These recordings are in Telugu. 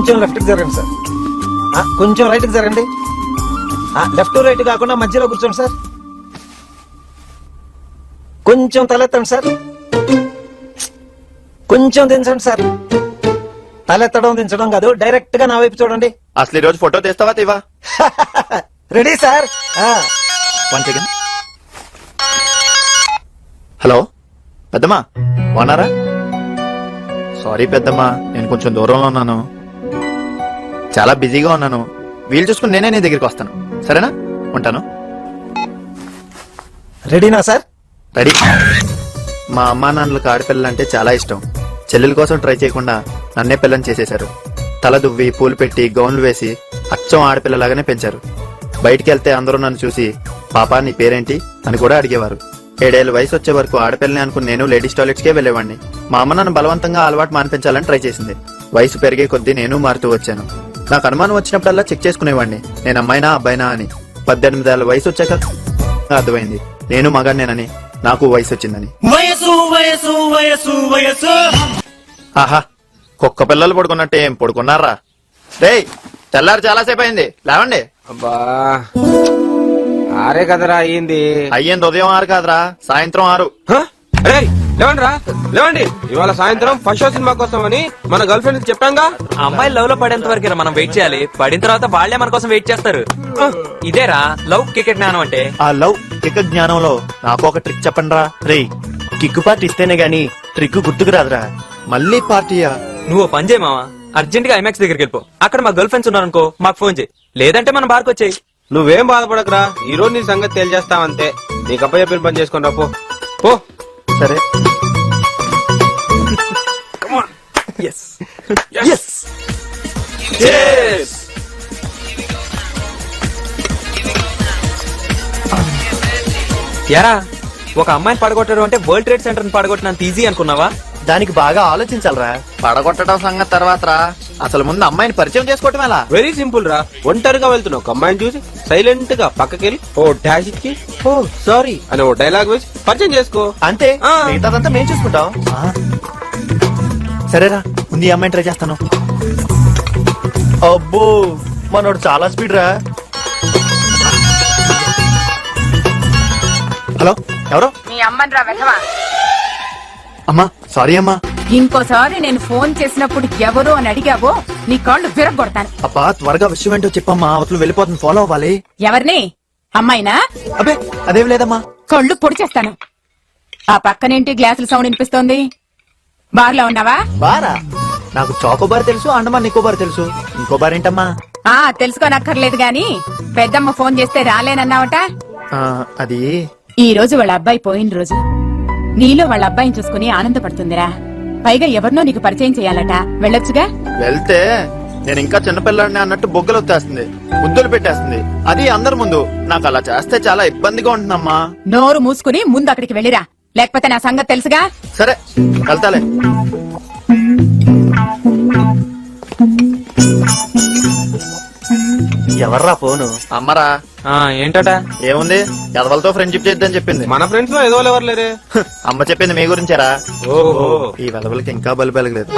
కొంచెం లెఫ్ట్ కి జరగండి సార్. కొంచెం రైట్ కి జరగండి. లెఫ్ట్ రైట్ కాకుండా మధ్యలో కూర్చోండి సార్. కొంచెం తలెత్తండి సార్. కొంచెం దించండి సార్. తలెత్తడం దించడం కాదు, డైరెక్ట్ గా నా వైపు చూడండి. అసలు ఈ రోజు ఫోటో తీస్తావా తీవా? Ready sir. One second. Hello పెద్దమ్మా, బాగున్నారా? సారీ పెద్దమ్మా, నేను కొంచెం దూరంలో ఉన్నాను, చాలా బిజీగా ఉన్నాను. వీలు చూసుకుని నేనే నీ దగ్గరికి వస్తాను, సరేనా? ఉంటాను. రెడీనా సార్? రెడీ. మా అమ్మా నాన్నలకు ఆడపిల్లలంటే చాలా ఇష్టం. చెల్లెల కోసం ట్రై చేయకుండా నన్నే పిల్లని చేసేశారు. తల దువ్వి పూలు పెట్టి గౌన్లు వేసి అచ్చం ఆడపిల్లలాగానే పెంచారు. బయటికి వెళ్తే అందరూ నన్ను చూసి పాపా నీ పేరేంటి అని కూడా అడిగేవారు. 7 ఏళ్ల వయసు వచ్చే వరకు ఆడపిల్లని అనుకుని నేను లేడీస్ టాయిలెట్స్ కే వెళ్లేవాడిని. మా అమ్మ నన్ను బలవంతంగా అలవాటు మానిపించాలని ట్రై చేసింది. వయసు పెరిగే కొద్దీ నేను మారుతూ వచ్చాను. నాకు అనుమానం వచ్చినప్పుడల్లా చెక్ చేసుకునేవాడిని, నేను అమ్మాయినా అబ్బాయినా అని. 18 ఏళ్ల వయసు వచ్చాక అర్థమైంది నేను మగాడినేనని, నాకు వయసు వచ్చిందని. ఆహా, కుక్క పిల్లలు పడుకున్నట్టు ఏం పడుకున్నారా? రేయ్, తెల్లారు చాలాసేపు అయింది, లేవండి. అబ్బా, ఆరే కదరా అయ్యింది. అయ్యింది ఉదయం 6 కాదురా, సాయంత్రం 6. లేవండి రా, లేవండి. ఇవాళ సాయంత్రం ఫస్ట్ షో సినిమాకి వస్తామని మన గర్ల్ ఫ్రెండ్ చెప్పాంగా. అమ్మాయి లవ్ లో పడేంత వరకు మనం వెయిట్ చేయాలి. పడిన తర్వాత వాళ్లే మన కోసం వెయిట్ చేస్తారు. ఇదేరా లవ్ కిక్ జ్ఞానం అంటే. ఆ లవ్ కిక్ జ్ఞానంలో నాకు ఒక ట్రిక్ చెప్పండి రా. రే, కిక్ పార్టీ ఇస్తేనే గాని ట్రిక్ గుర్తుకు రాదురా. మళ్ళీ పార్టీయా? నువ్వు పని చేయి మావా, అర్జెంట్ గా ఐమాక్స్ దగ్గరికి వెళ్ళిపో. అక్కడ మా గర్ల్ ఫ్రెండ్స్ ఉన్నారనుకో, మాకు ఫోన్ చేయి. లేదంటే మన బార్కి వచ్చేయి. నువ్వేం బాధపడకరా, ఈ రోజు నీ సంగతి తేల్చేస్తావంతే. నీకు అప్ప చెప్పిన పని చేసుకుని రా, పో. సరే. యారా, ఒక అమ్మాయిని పడగొట్టడం అంటే వరల్డ్ ట్రేడ్ సెంటర్ పడగొట్టినంత ఈజీ అనుకున్నావా? దానికి బాగా ఆలోచించాలరా. పడగొట్టడం సంగతి తర్వాత రా, అసలు ముందు అమ్మాయిని పరిచయం చేసుకోవటం ఎలా? వెరీ సింపుల్ రా. ఒంటరిగా వెళ్తున్నావు, ఒక అమ్మాయిని చూసి సైలెంట్ గా పక్కకెళ్ళి ఓ డాష్ ఇచ్చి ఓ సారీ అని ఓ డైలాగ్ వేసి పరిచయం చేసుకో, అంతే. మిగతాదంతా మేము చూసుకుంటాం. సరేరా, ముందు ఈ అమ్మాయిని ట్రై చేస్తాను. అబ్బో, మనోడు చాలా స్పీడ్ రా. హలో, ఎవరు? మీ అమ్మని రా వెధవా. అమ్మా, సారీ అమ్మా. ఇంకోసారి నేను ఫోన్ చేసినప్పుడు ఎవరు అని అడిగావో నీ కాళ్ళు విరగొడతాను. అబ్బా, త్వరగా విషయం ఏంటో చెప్పమ్మా, అవతలు వెళ్ళిపోతుంది, ఫాలో అవ్వాలి. ఎవరిని? అమ్మాయినా? అబ్బే, అదేం లేదమ్మా. కళ్ళు పొడి చేస్తాను. ఆ పక్కనేంటి గ్లాసుల సౌండ్ వినిపిస్తోంది? బార్ లో ఉన్నావా? బారా? నాకు చాకోబార్ తెలుసు, అండమాన్ నికోబార్ తెలుసు. ఇంకో బార్ ఏంటమ్మా? తెలుసుకోనక్కర్లేదు గాని పెద్దమ్మ ఫోన్ చేస్తే రాలేనన్నావట. అది ఈ రోజు వాళ్ళ అబ్బాయి పోయిన రోజు. నీలో వాళ్ళ అబ్బాయిని చూసుకుని ఆనందపడుతుందిరా. పైగా ఎవరినో నీకు పరిచయం చేయాలట, వెళ్ళొచ్చుగా. వెళ్తే నేను ఇంకా చిన్నపిల్లాడిని అన్నట్టు బొగ్గలు వచ్చేస్తుంది, ముద్దులు పెట్టేస్తుంది. అది అందరి ముందు. నాకు అలా చేస్తే చాలా ఇబ్బందిగా ఉంటుందమ్మా. నోరు మూసుకుని ముందు అక్కడికి వెళ్ళిరా, లేకపోతే నా సంగతి తెలుసుగా. సరే, వెళ్తాలే. ఎవర్రా ఫోను? అమ్మరా. ఏంటట? ఏముంది, ఎదవలతో ఫ్రెండ్షిప్ చేద్దని చెప్పింది. మన ఫ్రెండ్స్ లో ఏదో ఎవరు లేరే. అమ్మ చెప్పింది మీ గురించారా? ఓహో, ఈ వెదవలకి ఇంకా బలి పెరగలేదు.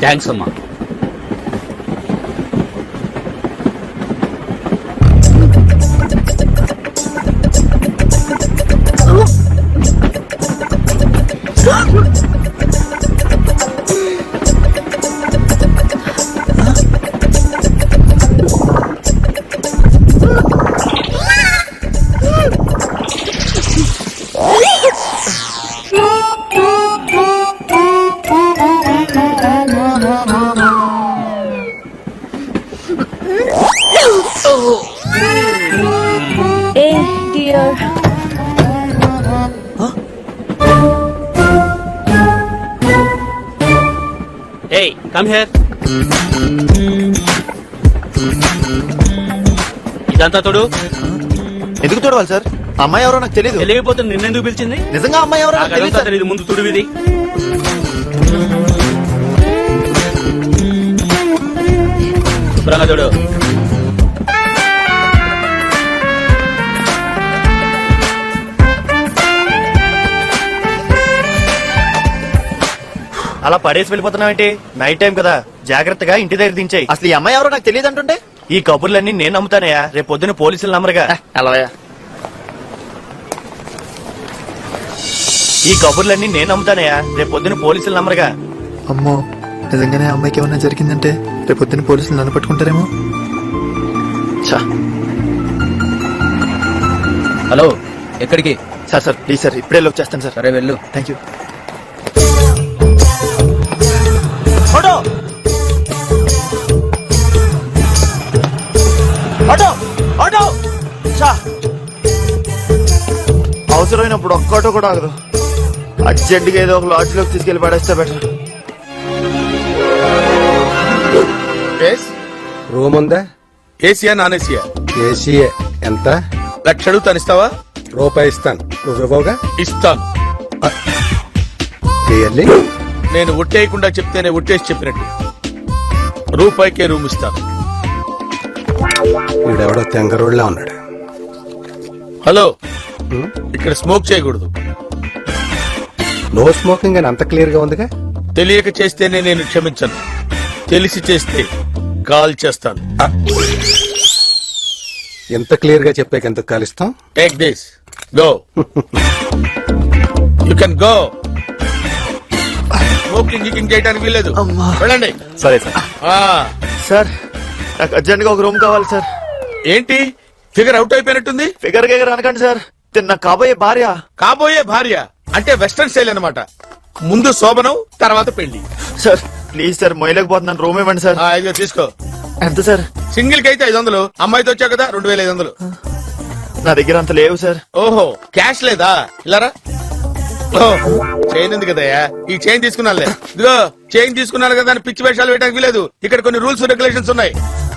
థ్యాంక్స్ అమ్మా. Come here. ఇదంతా తోడు. ఎందుకు చూడవాలి సార్? ఆ అమ్మాయి ఎవరో నాకు తెలియదు. తెలియకపోతుంది నిన్నెందుకు పిలిచింది? నిజంగా ఆ అమ్మాయి ఎవరో నాకు తెలియదు సార్. ఇది ముందు తుడు ఇది. శుభ్రంగా చూడు. అలా పడేసి వెళ్ళిపోతున్నావేంటి? నైట్ టైం కదా, జాగ్రత్తగా ఇంటి దగ్గర దించేయి. అసలు ఈ అమ్మాయి ఎవరో నాకు తెలియదు అంటుంటే ఈ కబుర్లన్నీ నేను నమ్ముతానయ్యా, రేపు పొద్దున పోలీసులు నమ్మరుగా. అలాయా? ఈ కబుర్లన్నీ నేను నమ్ముతానయ్యా, రేపు పొద్దున పోలీసులు నమ్మరుగా. అమ్మో, నిజంగానే ఆ అమ్మాయికి ఏమన్నా జరిగిందంటే రేపు పొద్దున్న పోలీసులు నన్ను పట్టుకుంటారేమో. ఛా. హలో, ఎక్కడికి? సార్ సార్ ప్లీజ్ సార్, ఇప్పుడే లోకి చేస్తాను సార్. సరే వెళ్ళు. Thank you. Auto auto auto. ఛా. అవసరమైనప్పుడు ఒక్కటో కూడా ఆగదు. అర్జెంట్గా ఏదో ఒక లాడ్జ్ లోకి తీసుకెళ్లి పడేస్తే బెటర్. రూమ్ ఉందా? Asia non Asia? ఏసీఏ. ఎంత? లక్ష అడుగుతాను, ఇస్తావా? రూపాయి ఇస్తాను. నువ్వు ఇవ్వవుగా? ఇస్తాను. రియల్లీ? నేను ఒట్టేయకుండా చెప్తేనే ఒట్టేసి చెప్పినట్టు. రూపాయికే రూమ్ ఇస్తాను. వీడెవడో తెంగరోడ్లా ఉన్నాడు. హలో, ఇక్కడ స్మోక్ చేయకూడదు. నో స్మోకింగ్ అని అంత క్లియర్ గా ఉందిగా. తెలియక చేస్తేనే నేను క్షమించను, తెలిసి చేస్తే కాల్ చేస్తాను. ఎంత క్లియర్ గా చెప్పాక ఎంత కాలిస్తాం? Take this, go. You can go. Smoking గికింగ్ చేయడానికి వీల్లేదు. వెళ్ళండి. సరే సార్. ఆ, సార్ నాకు అర్జెంట్గా ఒక రూమ్ కావాలి సార్. ఏంటి ఫిగర్ అవుట్ అయిపోయినట్టుంది? ఫిగర్ గేగర్ అనకండి సార్, తిన్న కాబోయే భార్య. కాబోయే భార్య అంటే వెస్టర్న్ స్టైల్ అన్నమాట. ముందు శోభనం, తర్వాత పెళ్లి. సార్ ప్లీజ్ సార్, మొయ్యలేకపోతున్నాను, రూమ్ ఇవ్వండి సార్. ఇదిగో తీసుకో. ఎంత సార్? సింగిల్ కి అయితే 500, అమ్మాయితో వచ్చావు కదా 2500. నా దగ్గర అంత లేవు సార్. ఓహో, క్యాష్ లేదా? ఇలారా. చైన్ ఉంది కదయ్యా, ఈ చైన్ తీసుకున్నానులే. ఇదిగో చైన్ తీసుకున్నాను కదా అని పిచ్చి వేషాలు వేయడానికి వీలేదు. ఇక్కడ కొన్ని రూల్స్ రెగ్యులేషన్స్ ఉన్నాయి.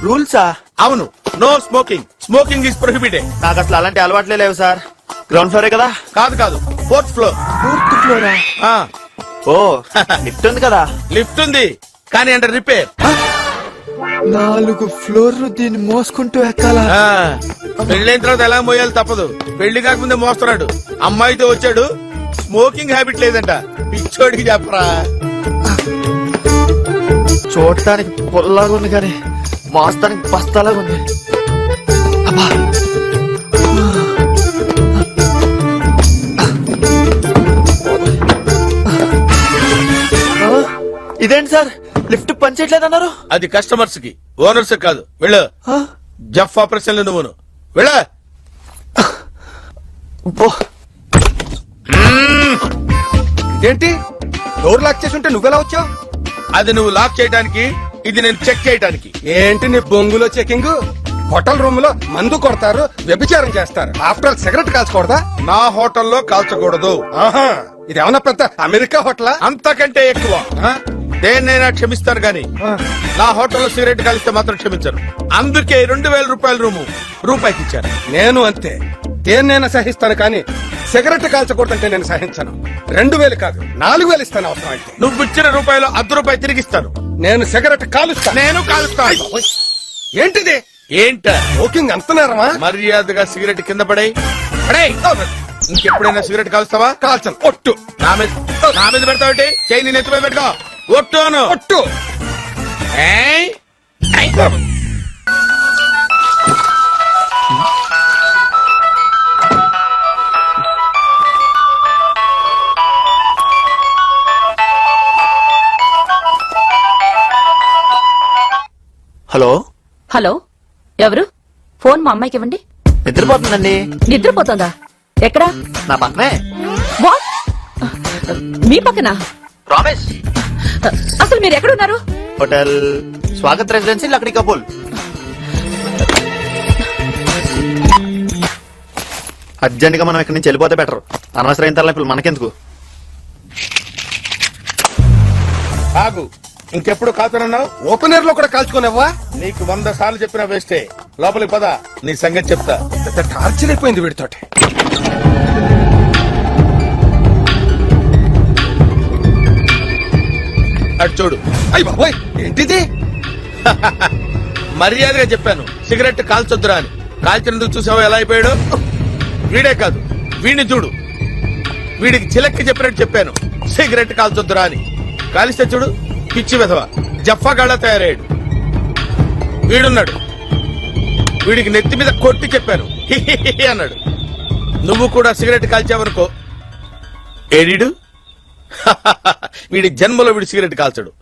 రూల్సా? అవును, no smoking. Smoking is prohibited. నాకు అసలు అలాంటి అలవాట్లే లేవు సార్. గ్రౌండ్ ఫ్లోరే కదా? కాదు కాదు, 4th ఫ్లోర్. ఫోర్త్ ఫ్లోరా? ఓ, లిఫ్ట్ ఉంది కదా? లిఫ్ట్ ఉంది కానీ అండర్ రిపేర్. 4 ఫ్లోర్లు దీన్ని మోసుకుంటూ ఎక్కాలా? పెళ్ళైన తర్వాత ఎలా మోయాలి తప్పదు. పెళ్లి కాకముందే మోస్తున్నాడు. అమ్మాయితో వచ్చాడు, స్మోకింగ్ హ్యాబిట్ లేదంట. పిచ్చోడికి చెప్పరా. చూడటానికి పొల్లాగా ఉంది కానీ మోస్తానికి బస్తాలాగా ఉంది. అబ్బా. ఇదేంటి సార్, లిఫ్ట్ పనిచేయట్లేదు? అది కస్టమర్స్ కి, ఓనర్స్ కాదు. వెళ్ళు. జఫ్ ఆపరేషన్ లో నువ్వును వెళ్ళ. ఏంటి డోర్ లాక్ చేసి ఉంటే నువ్వెలా వచ్చావు? అది నువ్వు లాక్ చేయడానికి, ఇది నేను చెక్ చేయడానికి. ఏంటి నీ బొంగులో చెకింగ్? హోటల్ రూమ్ లో మందు కొడతారు, వ్యభిచారం చేస్తారు. ఆఫ్టర్ ఆల్ సిగరెట్ కాల్చకూడదా? నా హోటల్లో కాల్చకూడదు. ఆహా, ఇదేమన్నా పెద్ద అమెరికా హోటలా? అంతకంటే ఎక్కువ. దేన్నైనా క్షమిస్తాను గాని నా హోటల్లో సిగరెట్ కాలిస్తే మాత్రం క్షమించను. అందుకే 2000 రూపాయల రూము రూపాయికి ఇచ్చాను. నేను అంతే, దేన్నైనా సహిస్తాను కానీ సిగరెట్ కాల్చకూడదంటే నేను సహించను. 2000 కాదు 4000 ఇస్తాను అవసరం అయితే. నువ్వు ఇచ్చిన రూపాయలు ₹1 తిరిగిస్తాను. నేను సిగరెట్ కాలుస్తాను. నేను కాలుస్తాను. ఏంటిది? ఏంట స్మోకింగ్ అంటున్నారమ్మా? మర్యాదగా సిగరెట్ కింద పడే. ఇంకెప్పుడైనా సిగరెట్ కాలుస్తావా? కాల్చను. ఒట్టు. నా మీద పెడతావుంటే చేయి నేను ఎత్తుపై పెట్టుకో. ఒట్టు అను. ఒట్టు. ఏయ్. హలో. హలో, ఎవరు? ఫోన్ మా అమ్మాయికి ఇవ్వండి. నిద్రపోతుందండి. నిద్రపోతుందా? ఎక్కడా? నా పక్కనే. వాట్? మీ పక్కన? ప్రామిస్. అసలు మీరు ఎక్కడున్నారు? Hotel Swagat residency Lakdi కపూల్. Urgent గా మనం ఇక్కడి నుంచి వెళ్ళిపోతే బెటర్. అనవసరం తరలిపులు మనకెందుకు? ఆగు. ఇంకెప్పుడు కాల్చనన్నావు? ఓపెన్ ఎయిర్ లో కూడా కాల్చుకోనివ్వా? నీకు 100 సార్లు చెప్పినా వేస్టే. లోపలికి పద, నీ సంగతి చెప్తా. పెద్ద టార్చర్ అయిపోయింది వీడితోటి. అటు చూడు. అయ్యి బాబోయ్, ఏంటిది? మర్యాదగా చెప్పాను సిగరెట్ కాల్చొద్దురా అని. కాల్చినందుకు చూసావా ఎలా అయిపోయాడు? వీడే కాదు, వీడిని చూడు. వీడికి చిలక్కి చెప్పినట్టు చెప్పాను సిగరెట్ కాల్చొద్దురా అని. కాలిస్తే చూడు పిచ్చి వెధవ జఫాగాళ్ళ తయారయ్యాడు. వీడున్నాడు, వీడికి నెత్తి మీద కొట్టి చెప్పాను హిహిహి అన్నాడు. నువ్వు కూడా సిగరెట్ కాల్చావనుకో ఏడీడు వీడి జన్మలో వీడి సిగరెట్ కాల్చడు.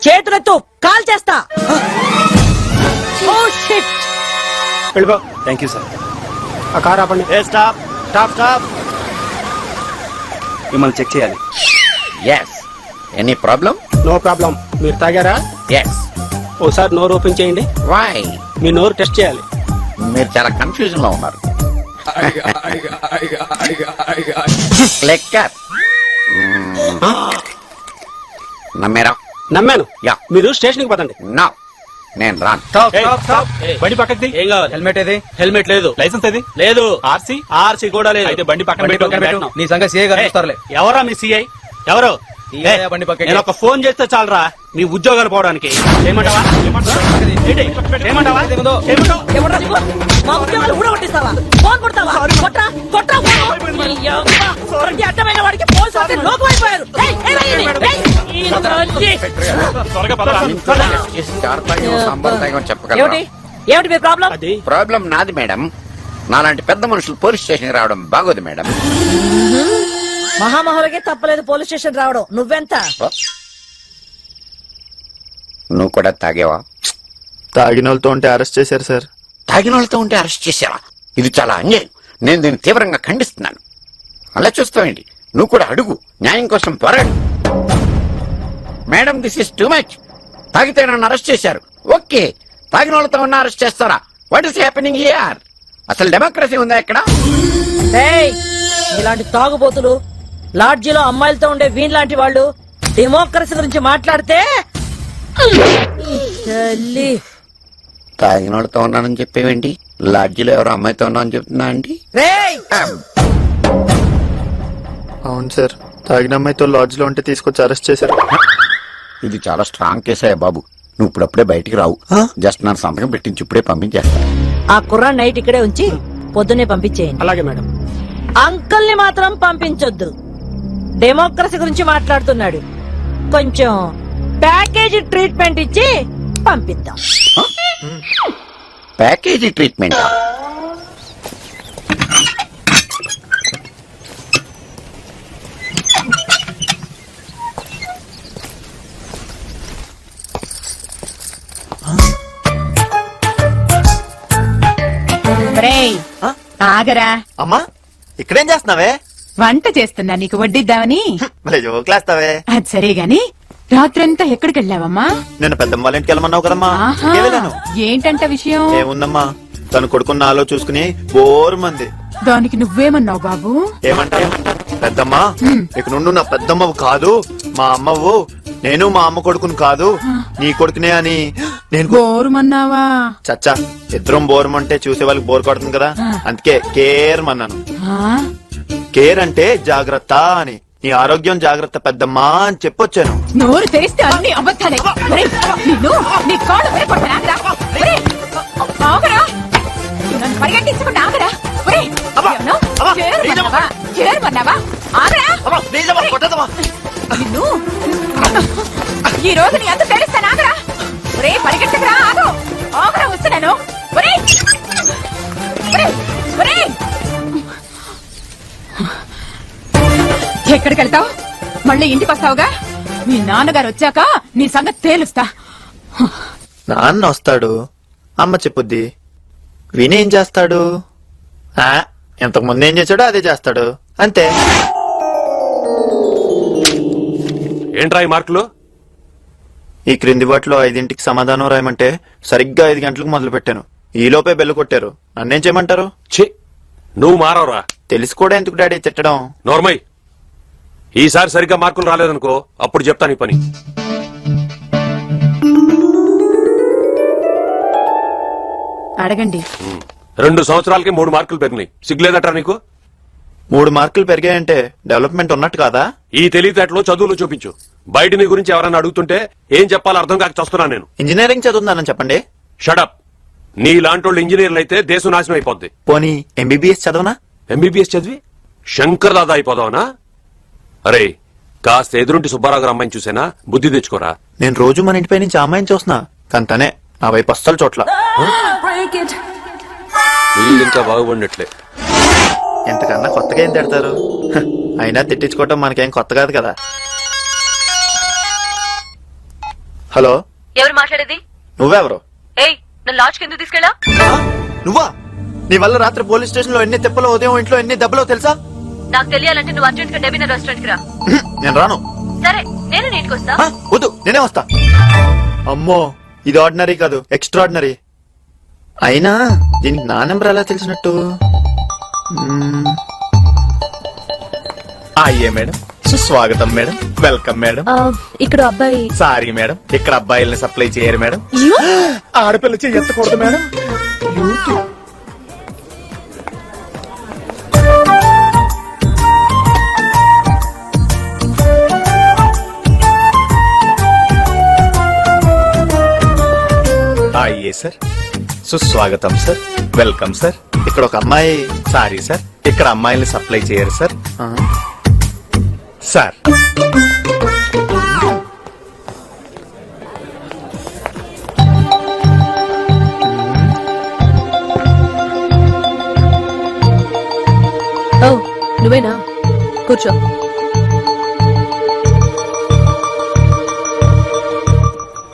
చేతులెత్తు, కాల్ చేస్తా. వెళ్ళిపో. Thank you sir. ఆ కార్ ఆపండి. Stop stop stop. మిమ్మల్ని చెక్ చేయాలి. Yes, any problem? No problem. మీరు తాగారా? ఎస్. ఓసారి నోరు ఓపెన్ చేయండి. వై? మీ నోరు టెస్ట్ చేయాలి. మీరు చాలా కన్ఫ్యూజన్ లో ఉన్నారు. లెక్కర్ నమ్మేరా? నమ్మాను. యా. మీరు స్టేషన్ కి పదండి. నా నేను రాను. బండి పక్కకి ఏం కావాలి? హెల్మెట్ ఏది? హెల్మెట్ లేదు. లైసెన్స్ ఏది? లేదు. ఆర్సీ? ఆర్సీ కూడా లేదు. అయితే బండి పక్కన పెట్టు. నీ సంగతి సీఐ గారు చూస్తారులే. ఎవరా మీ సీఐ? ఎవరు? బండి పక్కకి. నేను ఒక ఫోన్ చేస్తే చాలరా మీ ఉద్యోగాలు పోవడానికి. ఏమంటావా? ఏంటి? ఏమంటావా? ఎవడ్రా నువ్వు? మా ఉద్యోగాలు ఊడగొట్టిస్తావా? ఫోన్ కొడతావా? కొట్రా, కొట్రా ఫోను. ఈ యవ్వ, ప్రతి అడ్డమైన వాడికి ఫోన్ చేస్తే లోకం అయిపోయారు. ఏయ్, ఏయ్, ఏయ్, ఏయ్, ఈ రోజు. త్వరగా పదరా. చెప్పగలరా? ఏమిటి ఏమిటి మీ ప్రాబ్లం? అది ప్రాబ్లం నాది మేడం. నాలాంటి పెద్ద మనుషులు పోలీస్ స్టేషన్ రావడం బాగోదు మేడం. మహామహులకే తప్పలేదు పోలీస్ స్టేషన్ రావడం. నువ్వెంత? నువ్వు కూడా తాగేవా? తాగిన వాళ్ళతో ఉంటే అరెస్ట్ చేశారు సార్. తాగిన వాళ్ళతో ఉంటే అరెస్ట్ చేసావా? ఇది చాలా అన్యాయం. నేను దీన్ని తీవ్రంగా ఖండిస్తున్నాను. అలా చూస్తావేంటి? నువ్వు కూడా అడుగు, న్యాయం కోసం పోరాడు. Madam, this is too much. తాగితే నన్ను అరెస్ట్ చేశారు. ఓకే, తాగిన వాళ్ళతో ఉన్న అరెస్ట్ చేస్తారా? What is happening here? అసలు డెమోక్రసీ ఉందా ఇక్కడ? ఏయ్, ఇలాంటి తాగుబోతులు లాడ్జీలో అమ్మాయిలతో ఉండే వీణ్లాంటి వాళ్ళు డెమోక్రసీ గురించి మాట్లాడితే తల్లి. తాగిన వాళ్ళతో ఉన్నానని చెప్పేవేంటి? లాడ్జీలో ఎవరో అమ్మాయితో ఉన్నా అని చెప్తున్నా అండి. రేయ్, అవును సార్, తాగిన అమ్మాయితో లాడ్జ్ లో ఉంటే తీసుకొచ్చి అరెస్ట్ చేశారు. ఇది చాలా స్ట్రాంగ్ కేసే బాబు. నువ్వు ఇప్పుడప్పుడే బయటికి రావు. జస్ట్ నన్ను సంతకం పెట్టించి ఇప్పుడే పంపించేస్తా. ఆ కుర్రాన్ని నైట్ ఇక్కడే ఉంచి పొద్దున్నే పంపించేయండి. అలాగే మేడం. అంకుల్ ని మాత్రం పంపించొద్దు. డెమోక్రసీ గురించి మాట్లాడుతున్నాడు. కొంచెం ప్యాకేజీ ట్రీట్మెంట్ ఇచ్చి పంపిద్దాం. Package treatment? రేయ్, ఆగరా. అమ్మా, ఇక్కడేం చేస్తున్నావే? వంట చేస్తున్నా నీకు వడ్డిద్దామని. మళ్ళీ జోకులేస్తావే. అది సరే గాని రాత్రంతా ఎక్కడికి వెళ్ళావమ్మా? నేను పెద్దమ్మ వాళ్ళ ఇంటికి వెళ్ళమన్నావు కదమ్మా. ఆహా, ఇంటికే వెళ్ళాను. ఏంటంట విషయం? ఏముందమ్మా, తను కొడుకున్న నాలో చూసుకుని బోర్ మంది. దానికి నువ్వేమన్నావు బాబు? ఏమంటా? పెద్దమ్మ, ఇక నుండి నా పెద్దమ్మవు కాదు, మా అమ్మవు. నేను మా అమ్మ కొడుకుని కాదు, నీ కొడుకునే అని నేను బోరుమన్నావా? చచ్చా, ఇద్దరం బోరమంటే చూసే వాళ్ళకి బోర్ కొడుతుంది కదా, అందుకే కేర్ మన్నాను. ఆ? కేర్ అంటే జాగ్రత్త అని. నీ ఆరోగ్యం జాగ్రత్త పెద్దమ్మా అని చెప్పొచ్చాను. నోరు తెరిస్తే అన్ని అబద్ధాలే. ఒరేయ్, నిన్ను నీ కాళ్ళు విరగొట్టనా? ఒరేయ్, ఆగరా. నన్ను పరిగెట్టించకుండా ఆగరా. ఒరేయ్, ఏమన్నావ్? చేరమన్నావా? చేరమన్నావా? ఆగరా. నిన్ను ఈ రోజు నీ అంత తెలుస్తాను. ఆగరా. ఒరేయ్, పరిగెట్టకురా. ఆగు. ఆగరా, వస్తున్నాను. ఒరేయ్, ఒరేయ్, ఒరేయ్. ఎక్కడికి వెళ్తావు? మళ్ళీ ఇంటికి వస్తావుగా? మీ నాన్నగారు వచ్చాక నీ సంగతి తేలుస్తా. నాన్న వస్తాడు, అమ్మ చెప్పుద్ది. వినేం చేస్తాడు? ఇంతకు ముందు ఏం చేశాడో అదే చేస్తాడు, అంతే. ఏంట్రా ఈ మార్కులు? ఈ క్రింది వాటిలో 5ంటికి సమాధానం రాయమంటే సరిగ్గా 5 గంటలకు మొదలు పెట్టాను. ఈలోపే బెల్లు కొట్టారు. నన్నేం చేయమంటారు? ఛీ నువ్వు మారవరా. తెలిసి కూడా ఎందుకు డాడీ తిట్టడం? నోర్మై, ఈసారి సరిగ్గా మార్కులు రాలేదనుకో అప్పుడు చెప్తాను ఈ పని. అడగండి. 2 సంవత్సరాలకి 3 మార్కులు పెరిగినాయి. సిగ్గులేదట్రా నీకు? 3 మార్కులు పెరిగాయంటే డెవలప్మెంట్ ఉన్నట్టు కాదా? ఈ తెలివితేటలో చదువులు చూపించు. బయట నీ గురించి ఎవరైనా అడుగుతుంటే ఏం చెప్పాలో అర్థం కాక చస్తున్నా నేను. ఇంజనీరింగ్ చదువుతున్నానని చెప్పండి. షడప్. నీ లాంటి వాళ్ళు ఇంజనీర్లు అయితే దేశం నాశనం అయిపోద్ది. పోనీ ఎంబీబీఎస్ చదవనా? ఎంబీబీఎస్ చదివి శంకర్ దాదా అయిపోదావనా? అరే కాస్త ఎదురుంటి సుబ్బారావు గారు అమ్మాయిని చూసేనా, బుద్ధి తెచ్చుకోరా. నేను రోజు మన ఇంటిపై నుంచి అమ్మాయిని చూస్తున్నా, కంతనే నా వైపు అస్సలు చోట్ల. వీళ్ళు ఇంకా బాగుపడినట్లే. ఎంతకన్నా కొత్తగా ఏం తిడతారు? అయినా తిట్టించుకోవటం మనకేం కొత్త కాదు కదా. హలో, ఎవరు మాట్లాడేది? నువ్వెవరు? ఏయ్, నన్ను లాడ్జ్కి ఎందుకు తీసుకెళ్ళా? నువ్వా? నీ వల్ల రాత్రి పోలీస్ స్టేషన్ లో ఎన్ని తిప్పలో, ఉదయం ఇంట్లో ఎన్ని దెబ్బలో తెలుసా? నాకు తెలియాలంటే నువ్వు అర్జెంట్ గా డెబినా రెస్టారెంట్ కి రా. నేను రాను. సరే, నేను నీటికి వస్తా. వద్దు, నేనే వస్తా. అమ్మో, ఇది ఆర్డినరీ కాదు, ఎక్స్ట్రాడినరీ. అయినా దీనికి నా నెంబర్ ఎలా తెలిసినట్టు? అయ్యే మేడం, సుస్వాగతం మేడం, వెల్కమ్ మేడం. ఇక్కడ అబ్బాయి. సారీ మేడం, ఇక్కడ అబ్బాయిల్ని సప్లై చేయరు మేడం. ఆడపిల్ల చెయ్యి ఎత్తకూడదు మేడం. అయ్యే సార్, సుస్వాగతం సార్, వెల్కమ్ సార్. ఇక్కడ ఒక అమ్మాయి. సారీ సార్, ఇక్కడ అమ్మాయిల్ని సప్లై చేయరు సార్. ఆ, సార్ ఓ, నువ్వేనా? కూర్చో.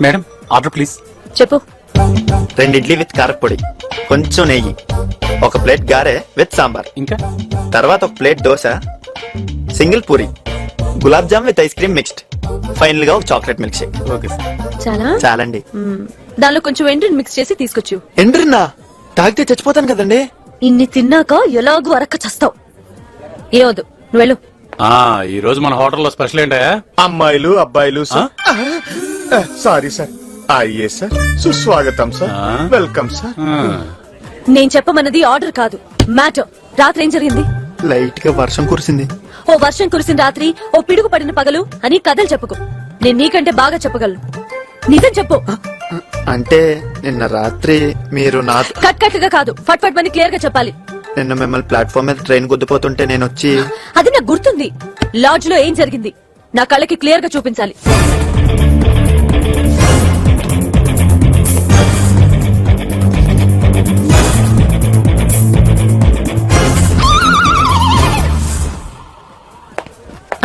Madam order please. చెప్పు. 2 ఇడ్లీ విత్ కారపొడి, కొంచెం నెయ్యి, ఒక ప్లేట్ గారె విత్ సాంబార్, ఇంకా తర్వాత ఒక plate dosa, single puri, gulab jam with ice cream mixed, final గా ఒక chocolate milk shake. Okay sir. చాలా. చాలండి. దానిలో కొంచెం ఎండ్రిని మిక్స్ చేసి తీసుకొచ్చు. ఎండ్రిన్నా? తాగితే చచ్చిపోతాను కదండి. ఇన్ని తిన్నాక ఎలాగూ అరక్క చస్తావు. ఏవద్దు, నువ్వు వెళ్ళు. ఈ రోజు మన హోటల్లో స్పెషల్ ఏంటయా? అమ్మాయిలు అబ్బాయిలు సార్. Sorry sir. అయ్యే సార్, సుస్వాగతం సార్, వెల్కమ్ సార్. నేను చెప్పమన్నది ఆర్డర్ కాదు, మ్యాటర్. రాత్రి ఏం జరిగింది? లైట్ గా వర్షం కురిసింది. ఓ వర్షం కురిసిన రాత్రి, ఓ పిడుగు పడిన పగలు అని కథలు చెప్పుకో. నేను నీకంటే బాగా చెప్పగలను. నిజం చెప్పు. అంటే నిన్న రాత్రి మీరు నా కట్ కట్ గా కాదు, ఫట్ ఫట్ మని క్లియర్ గా చెప్పాలి. నిన్న మిమ్మల్ని ప్లాట్ఫామ్ మీద ట్రైన్ గుద్దిపోతుంటే నేను వచ్చి. అది నాకు గుర్తుంది. లాడ్జ్ లో ఏం జరిగింది నా కళ్ళకి క్లియర్ గా చూపించాలి.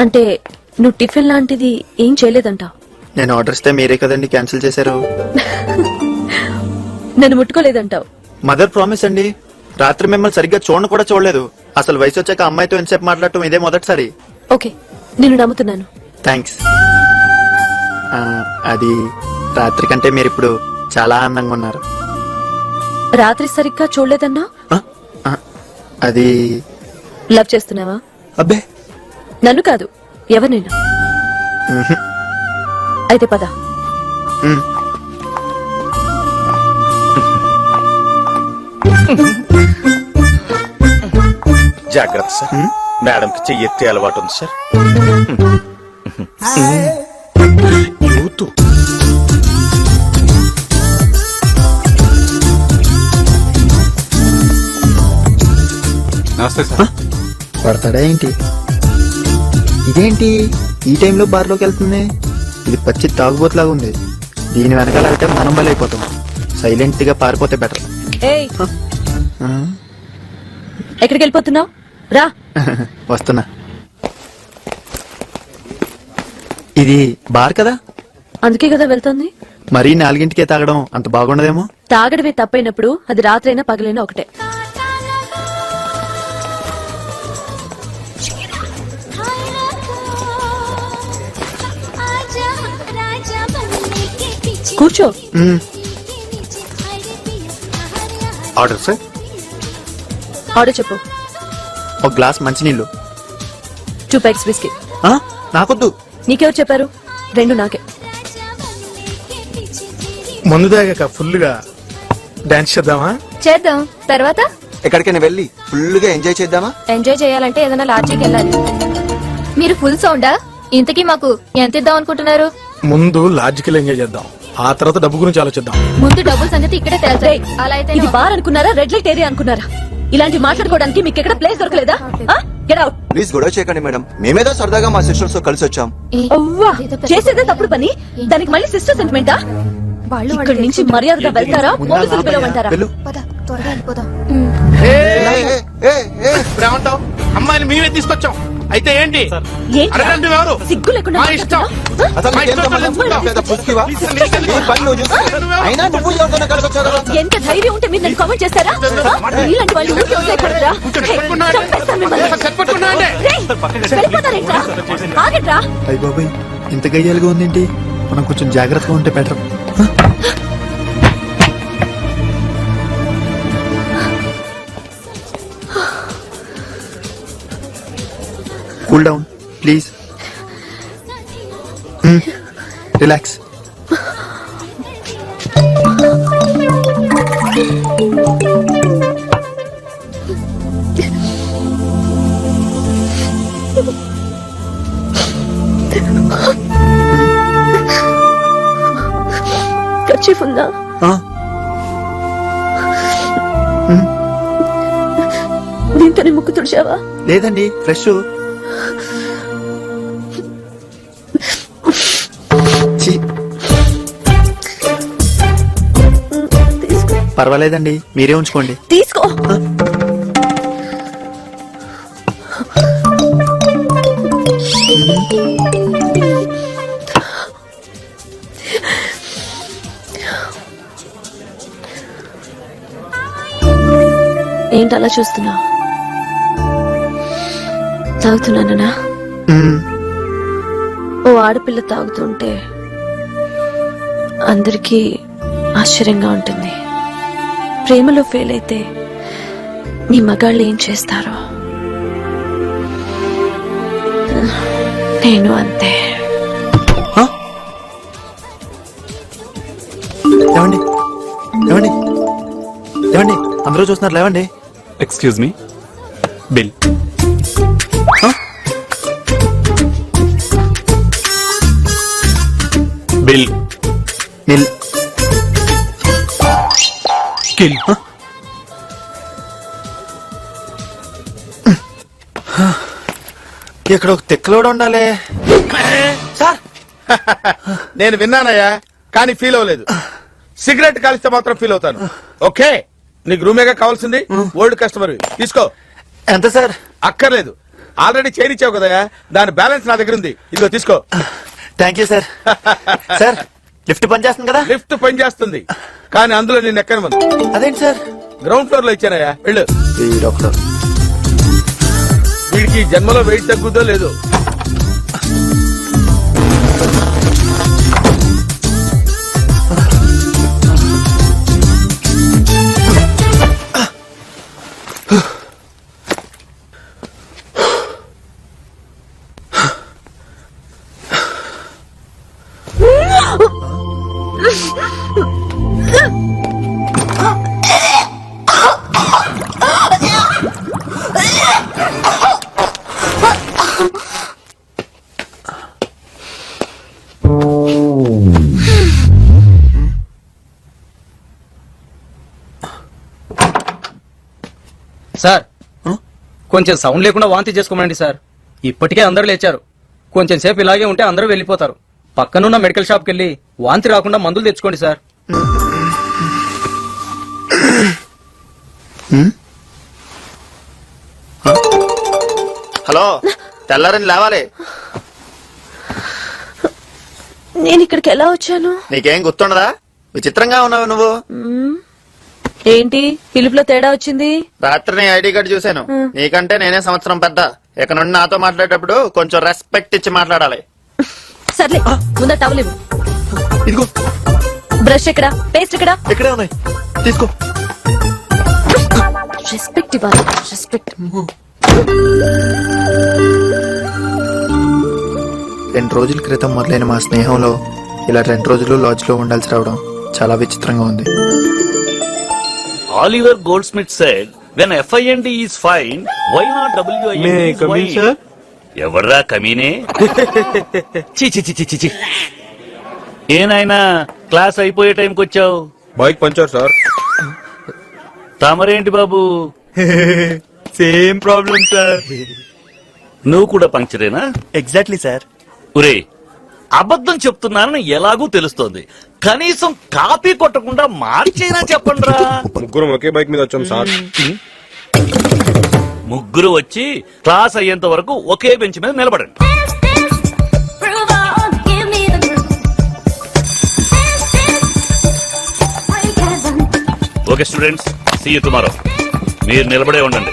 అంటే నువ్వు టిఫిన్ లాంటిది ఏం చేయలేదంట? నేను ఆర్డర్ ఇస్తే మీరే కదండి క్యాన్సిల్ చేశారు. నన్ను ముట్టుకోలేదంటావు. మదర్ ప్రామిస్ అండి. రాత్రి మిమ్మల్ని సరిగ్గా చూడను కూడా చూడలేదు. అసలు వయసు వచ్చాక అమ్మాయితో ఎంతసేపు మాట్లాడటం ఇదే మొదటిసారి. ఓకే, నిన్ను నమ్ముతున్నాను. థ్యాంక్స్. అది రాత్రి కంటే మీరు ఇప్పుడు చాలా ఆనందంగా ఉన్నారు. రాత్రి సరిగ్గా చూడలేదన్నా? అది లవ్ చేస్తున్నావా? అబ్బే, నన్ను కాదు, ఎవరినైనా. అయితే పద. జాగ్రత్త సార్, మేడంకి చెయ్యి ఎత్తే అలవాటు ఉంది సార్. యూత్ నమస్తే సార్. పడతాడా ఏంటి? ఇదేంటి ఈ టైంలో బార్లోకి వెళ్తుంది? ఇది పచ్చి తాగుబోతులాగా ఉంది. దీని వెనకాల వెళ్తే మనం బలైపోతాం. సైలెంట్ గా పారిపోతే బెటర్. ఏయ్, ఎక్కడికి వెళ్ళిపోతున్నావు? రా. వస్తున్నా. ఇది బార్ కదా? అందుకే కదా వెళ్తుంది. మరీ 4ంటికే తాగడం అంత బాగుండదేమో. తాగడమే తప్పైనప్పుడు అది రాత్రైనా పగలైనా ఒకటే. కూర్చో. Order sir. ఆర్డర్ చెప్పు. ఒక గ్లాస్ మంచినీళ్ళు. 2 ప్యాక్స్ బిస్కీ. నాకొద్దు. నీకెవరు చెప్పారు? 2 నాకే. మందు తాగాక ఫుల్ గా డాన్స్ చేద్దామా? చేద్దాం. తర్వాత ఎక్కడికైనా వెళ్ళి ఫుల్ గా ఎంజాయ్ చేద్దామా? ఎంజాయ్ చేయాలంటే ఏదైనా లాడ్జికి వెళ్ళాలి. మీరు ఫుల్ సౌండా? ఇంతకీ మాకు ఎంత ఇద్దాం అనుకుంటున్నారు? ముందు లాజికల్ ఎంజాయ్ చేద్దాం, ఆ తర్వాత డబ్బు గురించి ఆలోచిద్దాం. ముందు డబ్బుల సంగతి ఇక్కడే తేల్చాయి. అలా అయితే ఇది బార్ అనుకున్నారా, రెడ్ లైట్ ఏరియా అనుకున్నారా? ఇలాంటి మాట్లాడుకోవడానికి మీకు ఎక్కడ ప్లేస్ దొరకలేదా? Get out. ప్లీజ్ గొడవ చేయకండి మేడం, మేమేదో సరదాగా మా సిస్టర్స్ తో కలిసి వచ్చాం. చేసేదే తప్పుడు పని, దానికి మళ్ళీ సిస్టర్ సెంటిమెంటా? వాళ్ళు ఇక్కడి నుంచి మర్యాదగా వెళ్తారా, పోలీసులు పిలవమంటారా? త్వరగా వెళ్ళిపోదాం. ఏమంటావు? అమ్మాయిని మేమే తీసుకొచ్చాం, అయితే ఏంటి? అడగండి ఎవరు? సిగ్గు లేకుండా మా ఇష్టం. అసలు మా నీకేం ఇష్టం సంబంధం? తెలుసుకుంటాం. లేదా పుస్తివా? నీ పని నువ్వు చూసుకో. అయినా నువ్వు ఎవరితోనో కలిసి వచ్చావు కదా. ఎంత ధైర్యం ఉంటే మీరు నన్ను కామెంట్ చేస్తారా? ఇలాంటి వాళ్ళు ఊరికే వదిలేయకూడదురా. చంపేస్తాను మిమ్మల్ని. చెప్పట్టుకున్నాండి. రేయ్, వెళ్ళిపోతారేంట్రా? ఆగండ్రా. అయ్య బాబాయ్, ఇంత గయ్యాలుగా ఉందేంటి? మనం కొంచెం జాగ్రత్తగా ఉంటే better. Cool down please. Relax. Kerchief ఉందా? దీంతోనే ముక్కు తుడిచావా? లేదండి, ఫ్రెష్. పర్వాలేదండి, మీరే ఉంచుకోండి. తీసుకో. ఏంటి అలా చూస్తున్నా? తాగుతున్నానా? ఓ ఆడపిల్ల తాగుతుంటే అందరికీ ఆశ్చర్యంగా ఉంటుంది. ప్రేమలో ఫెయిల్ అయితే మీ మగాళ్ళు ఏం చేస్తారో నేను అంతే. లేవండి, లేవండి, లేవండి, అందరూ చూస్తున్నారు, లేవండి. Excuse me, bill. బిల్. నిల్. కిల్. ఇక్కడ ఒక తిక్కలోడు ఉండాలి. సార్ నేను విన్నానయ్యా, కానీ ఫీల్ అవ్వలేదు. సిగరెట్ కాలిస్తే మాత్రం ఫీల్ అవుతాను. ఓకే, నీకు రూమేగా కావాల్సింది, ఓల్డ్ కస్టమర్ తీసుకో. ఎంత సార్? అక్కర్లేదు, ఆల్రెడీ చేరిచ్చావు కదయ్యా, దాని బ్యాలెన్స్ నా దగ్గర ఉంది, ఇదిగో తీసుకో. Thank you sir. Sir, lift పని చేస్తుంది కదా? లిఫ్ట్ పని చేస్తుంది, కానీ అందులో నేను ఎక్కను. అదేంటి సార్? గ్రౌండ్ ఫ్లోర్ లో ఇచ్చానయ్యా, వెళ్ళు. డాక్టర్, వీడికి జన్మలో వెయిట్ తగ్గుద్దో లేదో. సార్, కొంచెం సౌండ్ లేకుండా వాంతి చేసుకోమండి సార్. ఇప్పటికే అందరూ లేచారు. కొంచెం సేపు ఇలాగే ఉంటే అందరూ వెళ్ళిపోతారు. పక్కనున్న మెడికల్ షాప్కి వెళ్ళి వాంతి రాకుండా మందులు తెచ్చుకోండి సార్. హలో, తెల్లారని లేవాలి. నేను ఇక్కడికి ఎలా వచ్చాను? నీకేం గుర్తుండదా? విచిత్రంగా ఉన్నావు నువ్వు. ఏంటి పిలుపులో తేడా వచ్చింది? రాత్రి నీ ఐడి కార్డు చూశాను. నీకంటే నేనే సంవత్సరం పెద్ద. ఇక నుండి నాతో మాట్లాడేటప్పుడు కొంచెం రెస్పెక్ట్ ఇచ్చి మాట్లాడాలి. సర్లే, ముందు టవల్ ఇవ్వు. ఇదిగో. బ్రష్ ఎక్కడ, పేస్ట్ ఎక్కడ? ఇక్కడే ఉన్నాయి, తీసుకో. రెస్పెక్ట్ ఇవ్వాలి, రెస్పెక్ట్. 2 రోజుల క్రితం మొదలైన మా స్నేహంలో ఇలా 2 రోజులు లాడ్జ్ లో ఉండాల్సి రావడం చాలా విచిత్రంగా ఉంది. Oliver Goldsmith said when FIND is fine why not WIND? ఎవర్రా కమీనే? చి చి చి చి చి. ఏనాయనా క్లాస్ అయిపోయే టైంకి వచ్చావు? Bike puncture sir. తమరేంటి బాబు? Same problem sir. నువ్వు కూడా పంక్చరేనా? Exactly sir. ఒరే, అబద్ధం చెప్తున్నానని ఎలాగూ తెలుస్తోంది, కనీసం కాపీ కొట్టకుండా మార్చేనా చెప్పండిరా. ముగ్గురం ఒకే బైక్ మీద వచ్చాం సార్. ముగ్గురు వచ్చి క్లాస్ అయ్యేంత వరకు ఒకే బెంచ్ మీద నిలబడండి. Okay students, see you tomorrow. మీరు నిలబడే ఉండండి.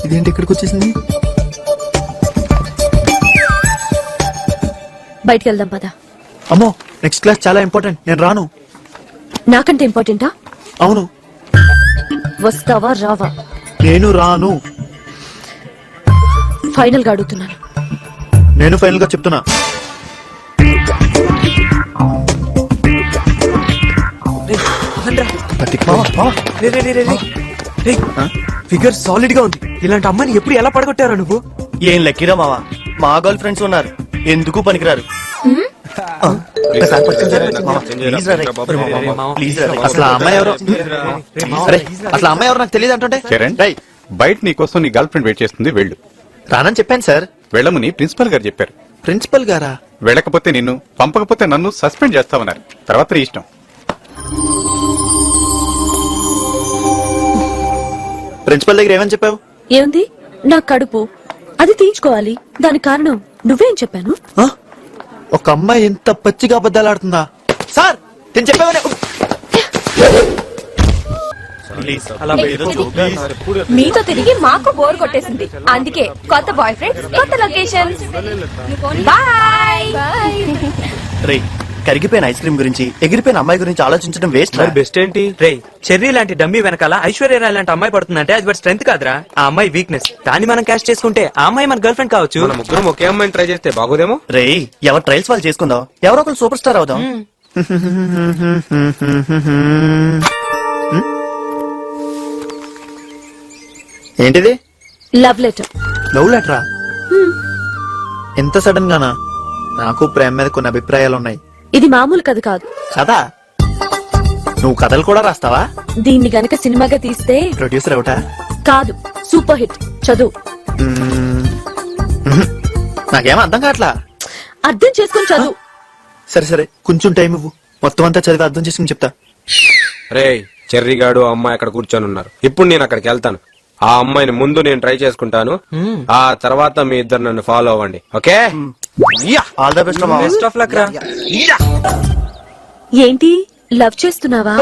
ఇదేంటి ఇక్కడికి వచ్చేసింది? బయటికి వెళ్దాం పద. అమ్మో, నెక్స్ట్ క్లాస్ చాలా ఇంపార్టెంట్, నేను రాను. నాకంటే ఇంపార్టెంటా? అవును. వస్తావా రావా? నేను రాను. ఫైనల్ గా అడుగుతున్నాను. నేను ఫైనల్ గా చెప్తున్నా. ఫిగర్ సాలిడ్ గా ఉంది. ఇలాంటి అమ్మాయిని ఎప్పుడు ఎలా పడగొట్టారా నువ్వు? ఏం లక్కీరా మావా, మా గర్ల్ ఫ్రెండ్స్ ఉన్నారు, ఎందుకు పనికిరారు. అసలు ఆ అమ్మాయి ఎవరో, అసలు అమ్మాయి ఎవరు నాకు తెలియదు అంటుంటే. చరణ్, బయట నీ కోసం నీ గర్ల్ ఫ్రెండ్ వెయిట్ చేస్తుంది, వెళ్ళు. రానని చెప్పాను సార్. వెళ్ళమని ప్రిన్సిపల్ గారు చెప్పారు. ప్రిన్సిపల్ గారా? వెళ్ళకపోతే నిన్ను, పంపకపోతే నన్ను సస్పెండ్ చేస్తామన్నారు. తర్వాత నీ ఇష్టం. ప్రిన్సిపల్ దగ్గర ఏమని చెప్పావు? ఏముంది, నా కడుపు అది తీయించుకోవాలి, దానికి కారణం నువ్వేం చెప్పాను? ఒక అమ్మాయి ఎంత పచ్చిగా అబద్ధాలు ఆడుతుందా సార్? నేను చెప్పావనే. మీతో తిరిగి మాకు బోర్ కొట్టేసింది, అందుకే కొత్త బాయ్ ఫ్రెండ్, కొత్త లొకేషన్. బాయ్. రే, కరిగిపోయిన ఐస్ క్రీమ్ గురించి, ఎగిరిపోయిన అమ్మాయి గురించి ఆలోచించడం వేస్ట్. బెస్ట్ ఏంటి రే? చెర్రీ లాంటి డమ్మీ వెనకాల ఐశ్వర్య రాయ్ లాంటి అమ్మాయి పడుతుందంటే అది స్ట్రెంత్ కాదురా, ఆ అమ్మాయి వీక్నెస్. దాన్ని మనం క్యాష్ చేసుకుంటే ఆ అమ్మాయి మన గర్ల్ ఫ్రెండ్ కావచ్చు. మన ముగ్గురం ఒకే అమ్మాయిని ట్రై చేస్తే బాగోదేమో. రే, ఎవరు ట్రయల్స్ వాళ్ళు చేసుకుందాం, ఎవరో ఒకరు సూపర్ స్టార్ అవుదాం. ఏంటిది? Love letter. లవ్ లెటరా? ఎంత సడన్ గానా? నాకు ప్రేమ మీద కొన్ని అభిప్రాయాలు ఉన్నాయి. ఇది మామూలు కథ కాదు. కదా, నువ్వు కథలు కూడా రాస్తావా? దీన్ని గనక సినిమాగా తీస్తే ప్రొడ్యూసర్ అవుతా? కాదు, సూపర్ హిట్. చదువు. నాకేం అర్థం కావట్లా. అర్థం చేసుకుని చదువు. సరే సరే, కొంచెం టైం ఇవ్వు, మొత్తం అంతా చదివి అర్థం చేసుకుని చెప్తా. రే, చెర్రీ గాడు ఆ అమ్మాయి అక్కడ కూర్చొని ఉన్నారు. ఇప్పుడు నేను అక్కడికి వెళ్తాను. ఆ అమ్మాయిని ముందు నేను ట్రై చేసుకుంటాను, ఆ తర్వాత మీ ఇద్దరు నన్ను ఫాలో అవ్వండి. Okay? All the best. Best of luck రా. ఏంటి, లవ్ చేస్తున్నావా?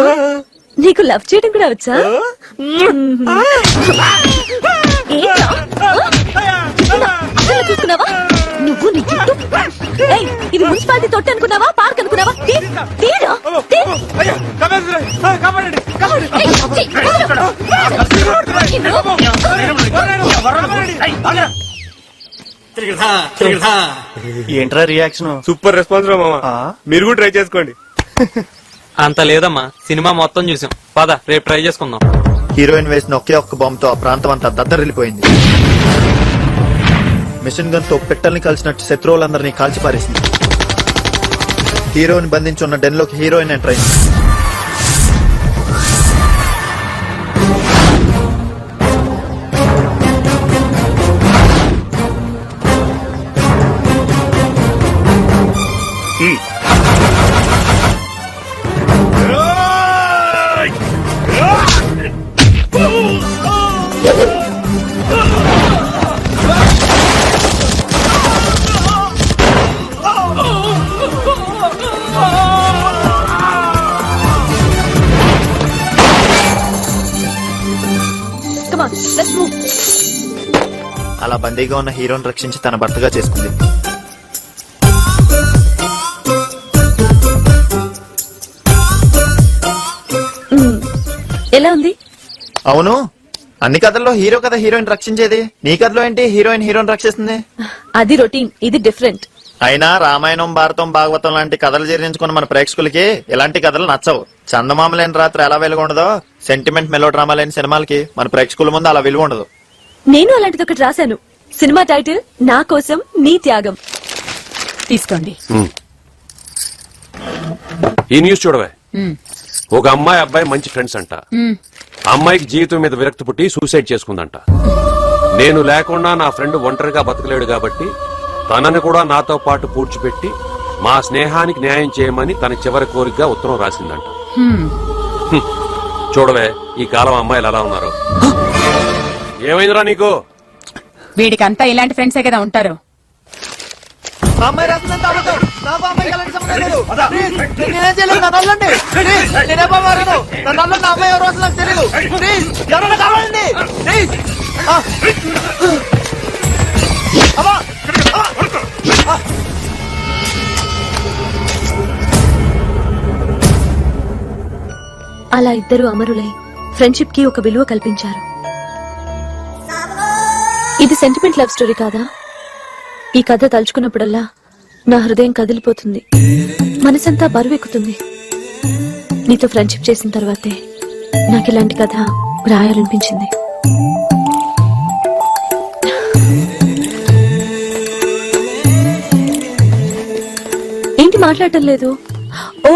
నీకు లవ్ చేయడం కూడా వచ్చా? చూసుకున్నావా నువ్వు? నీ జుట్టు. ఏయ్, ఇది మున్సిపాలిటీ తొట్టి అనుకున్నావా, పార్క్ అనుకున్నావా? తీరా. ఏంట్రా రియాక్షన్? సూపర్ రెస్పాన్స్ రా మామ, మీరు కూడా ట్రై చేసుకోండి. అంత లేదమ్మా, సినిమా మొత్తం చూసాం. పద రేపు ట్రై చేసుకుందాం. హీరోయిన్ వేసిన ఒకే ఒక్క బాంబుతో ఆ ప్రాంతం అంతా దద్దరిల్లిపోయింది. మిషన్ గన్ తో పెట్టల్ని కలిసినట్టు శత్రువులందరినీ కాల్చిపారేసింది. హీరోయిన్ బంధించున్న డెన్ లోకి హీరోయిన్ ఎంటర్ అయింది. Come let's move. అలా బందీగా ఉన్న హీరోని రక్షించి తన భర్తగా చేసుకుంది. ఎలా ఉంది? అవును, అన్ని కథల్లో హీరో కదా హీరోయిన్ రక్షించేది. నీ కథలో ఏంటి హీరోయిన్ హీరోని రక్షిస్తుంది? అది రొటీన్, ఇది డిఫరెంట్. అయినా రామాయణం భారతం భాగవతం లాంటి కథలు జీర్ణించుకున్న మన ప్రేక్షకులకి ఇలాంటి కథలు నచ్చవు. చందమామ లేని రాత్రి ఎలా వెలుగు ఉండదో, సెంటిమెంట్ మెలో డ్రామా లేని సినిమాలకి మన ప్రేక్షకుల ముందు అలా విలువ ఉండదు. నేను అలాంటిది ఒకటి రాశాను. సినిమా టైటిల్ నా కోసం నీ త్యాగం. తీసుకోండి. ఈ న్యూస్ చూడవే. ఒక అమ్మాయి అబ్బాయి మంచి ఫ్రెండ్స్ అంట. అమ్మాయికి జీవితం మీద విరక్తి పుట్టి సూసైడ్ చేసుకుందంట. నేను లేకుండా నా ఫ్రెండ్ ఒంటరిగా బతకలేడు కాబట్టి తనని కూడా నాతో పాటు పూడ్చిపెట్టి మా స్నేహానికి న్యాయం చేయమని తన చివరి కోరికగా ఉత్తరం రాసిందంట. చూడవే, ఈ కాలం అమ్మాయిలు ఎలా ఉన్నారు. ఏమైందిరా నీకు? వీడికంతా ఇలాంటి ఫ్రెండ్సే కదా ఉంటారు. అలా ఇద్దరు అమరులై ఫ్రెండ్షిప్ కి ఒక విలువ కల్పించారు. ఇది సెంటిమెంట్ లవ్ స్టోరీ కాదా? ఈ కథ తలుచుకున్నప్పుడల్లా నా హృదయం కదిలిపోతుంది, మనసంతా బరువెక్కుతుంది. నీతో ఫ్రెండ్షిప్ చేసిన తర్వాతే నాకు ఇలాంటి కథ రాయాలనిపించింది. ఏంటి మాట్లాడటం లేదు? ఓ,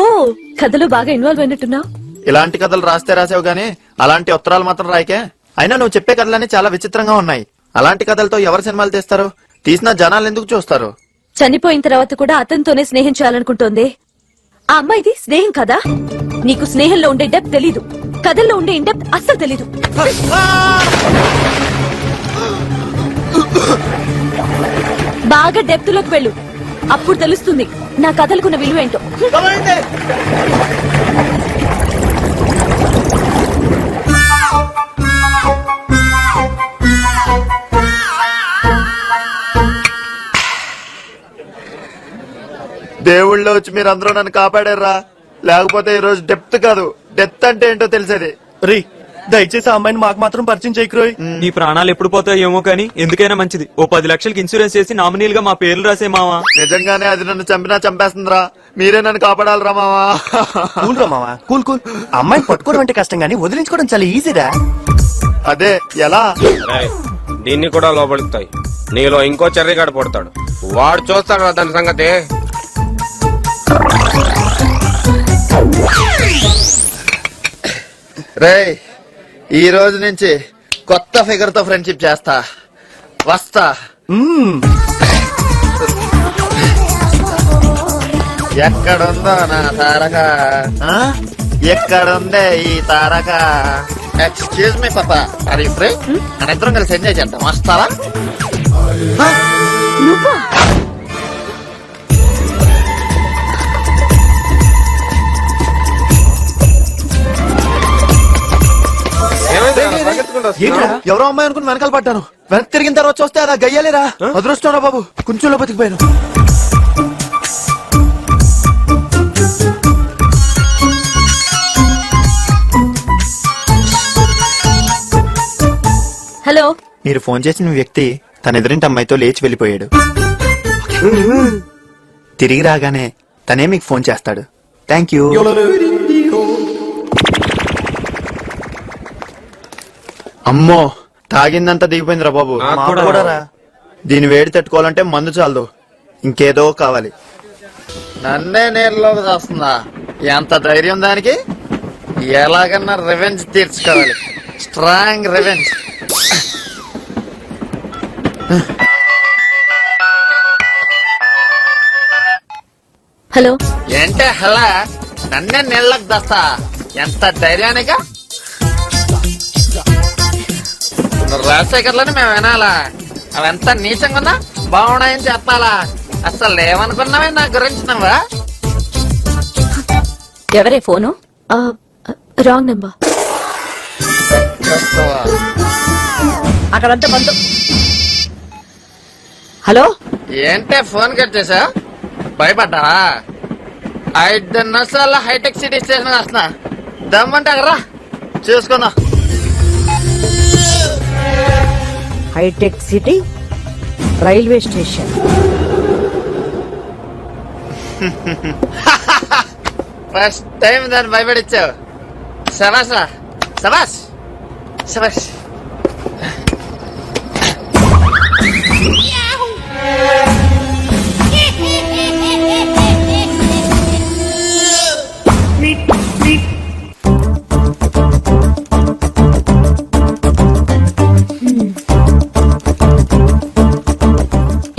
కథలో బాగా ఇన్వాల్వ్ అయినట్టున్నావు. ఇలాంటి కథలు రాస్తే రాసావు గానీ అలాంటి ఉత్తరాలు మాత్రం రాయకే. అయినా నువ్వు చెప్పే కథలన్నీ చాలా విచిత్రంగా ఉన్నాయి. అలాంటి కథలతో ఎవరు సినిమాలు తీస్తారు? తీసిన జనాలు ఎందుకు చూస్తారు? చనిపోయిన తర్వాత కూడా అతనితోనే స్నేహం చేయాలనుకుంటోంది. ఆ అమ్మాయిది స్నేహం కదా. నీకు స్నేహంలో ఉండే డెప్త్ తెలీదు, కథల్లో ఉండే ఇన్ డెప్త్ అస్సలు తెలీదు. బాగా డెప్త్ లోకి వెళ్ళు, అప్పుడు తెలుస్తుంది నా కథలకున్న విలువ ఏంటో. దేవుళ్ళో వచ్చి మీరందరూ నన్ను కాపాడారా, లేకపోతే ఈ రోజు డెప్త్ కాదు డెత్ అంటే ఏంటో తెలిసేది. రీ, దయచేసి ఆ అమ్మాయిని మాకు మాత్రం పరిచయం చేయకురోయ్. నీ ప్రాణాలు ఎప్పుడు పోతాయో ఏమో కానీ ఎందుకైనా మంచిది ఓ 10 లక్షలకి ఇన్సూరెన్స్ చేసి నామినీలుగా మా పేర్లు రాసే మావా. నిజంగానే అది నన్ను చంపినా చంపేస్తుందిరా. మీరే నన్ను కాపాడాలరా మావా. కూల్ రా మావా, కూల్ కూల్. అమ్మాయిని పట్టుకోవడం అంటే కష్టం గానీ వదిలించుకోవడం చాలా ఈజీరా. అదే ఎలా? దీన్ని కూడా లోపలుతాయి. నీలో ఇంకో చెర్రిగాడు పడతాడు, వాడు చూస్తాడు దాని సంగతి. రేయ్, ఈ రోజు నుంచి కొత్త ఫిగర్ తో ఫ్రెండ్షిప్ చేస్తా. వస్తా. ఎక్కడుందో నా తారక? ఎక్కడుందే ఈ తారక? ఎక్స్క్యూజ్ మీ పాప, ఆర్ యు ఫ్రీ? మన ఇద్దరం కలిసి ఎంజాయ్ చేద్దాం, వస్తావా? ఎవరో అమ్మాయి అనుకుని వెనకాల పడ్డాను. వెనక్కి తిరిగిన తర్వాత చూస్తే అలా గయ్యాలేరా. అదృష్టం బాబు, కొంచెంలో బతికిపోయాను. హలో, మీరు ఫోన్ చేసిన వ్యక్తి తన ఎదురింటి అమ్మాయితో లేచి వెళ్ళిపోయాడు. తిరిగి రాగానే తనే మీకు ఫోన్ చేస్తాడు. Thank you. అమ్మో, తాగిందంతా దిగిపోయిందిరా బాబు. కూడా రా. దీని వేడి తట్టుకోవాలంటే మందు చాలదు, ఇంకేదో కావాలి. నన్నే నేరులోకి వస్తుందా? ఎంత ధైర్యం దానికి! ఎలాగన్నా రివెంజ్ తీర్చుకోవాలి. Strong revenge. హలో. ఏంటే హలా, నన్నే నీళ్ళకి దస్తా? ఎంత ధైర్యానిగా? రాజశేఖర్లని మేము వినాలా? అవంతా నీచంగా ఉన్నా బాగున్నాయని చెప్పాలా? అసలు ఏమనుకున్నావే నా గురించి నువ్వా? ఎవరే ఫోను? Wrong number. అక్కడంతా బంధు. హలో, ఏంటే ఫోన్ కట్ చేసా? భయపడ్డావా? 5 నిమిషాల్లో హైటెక్ సిటీ స్టేషన్ వస్తున్నా. దమ్మంటే రా చూసుకున్నా. Hitech City railway station. First time దాన్ని భయపడిచ్చావు. సబాస్ రా, సబాస్ సబాస్.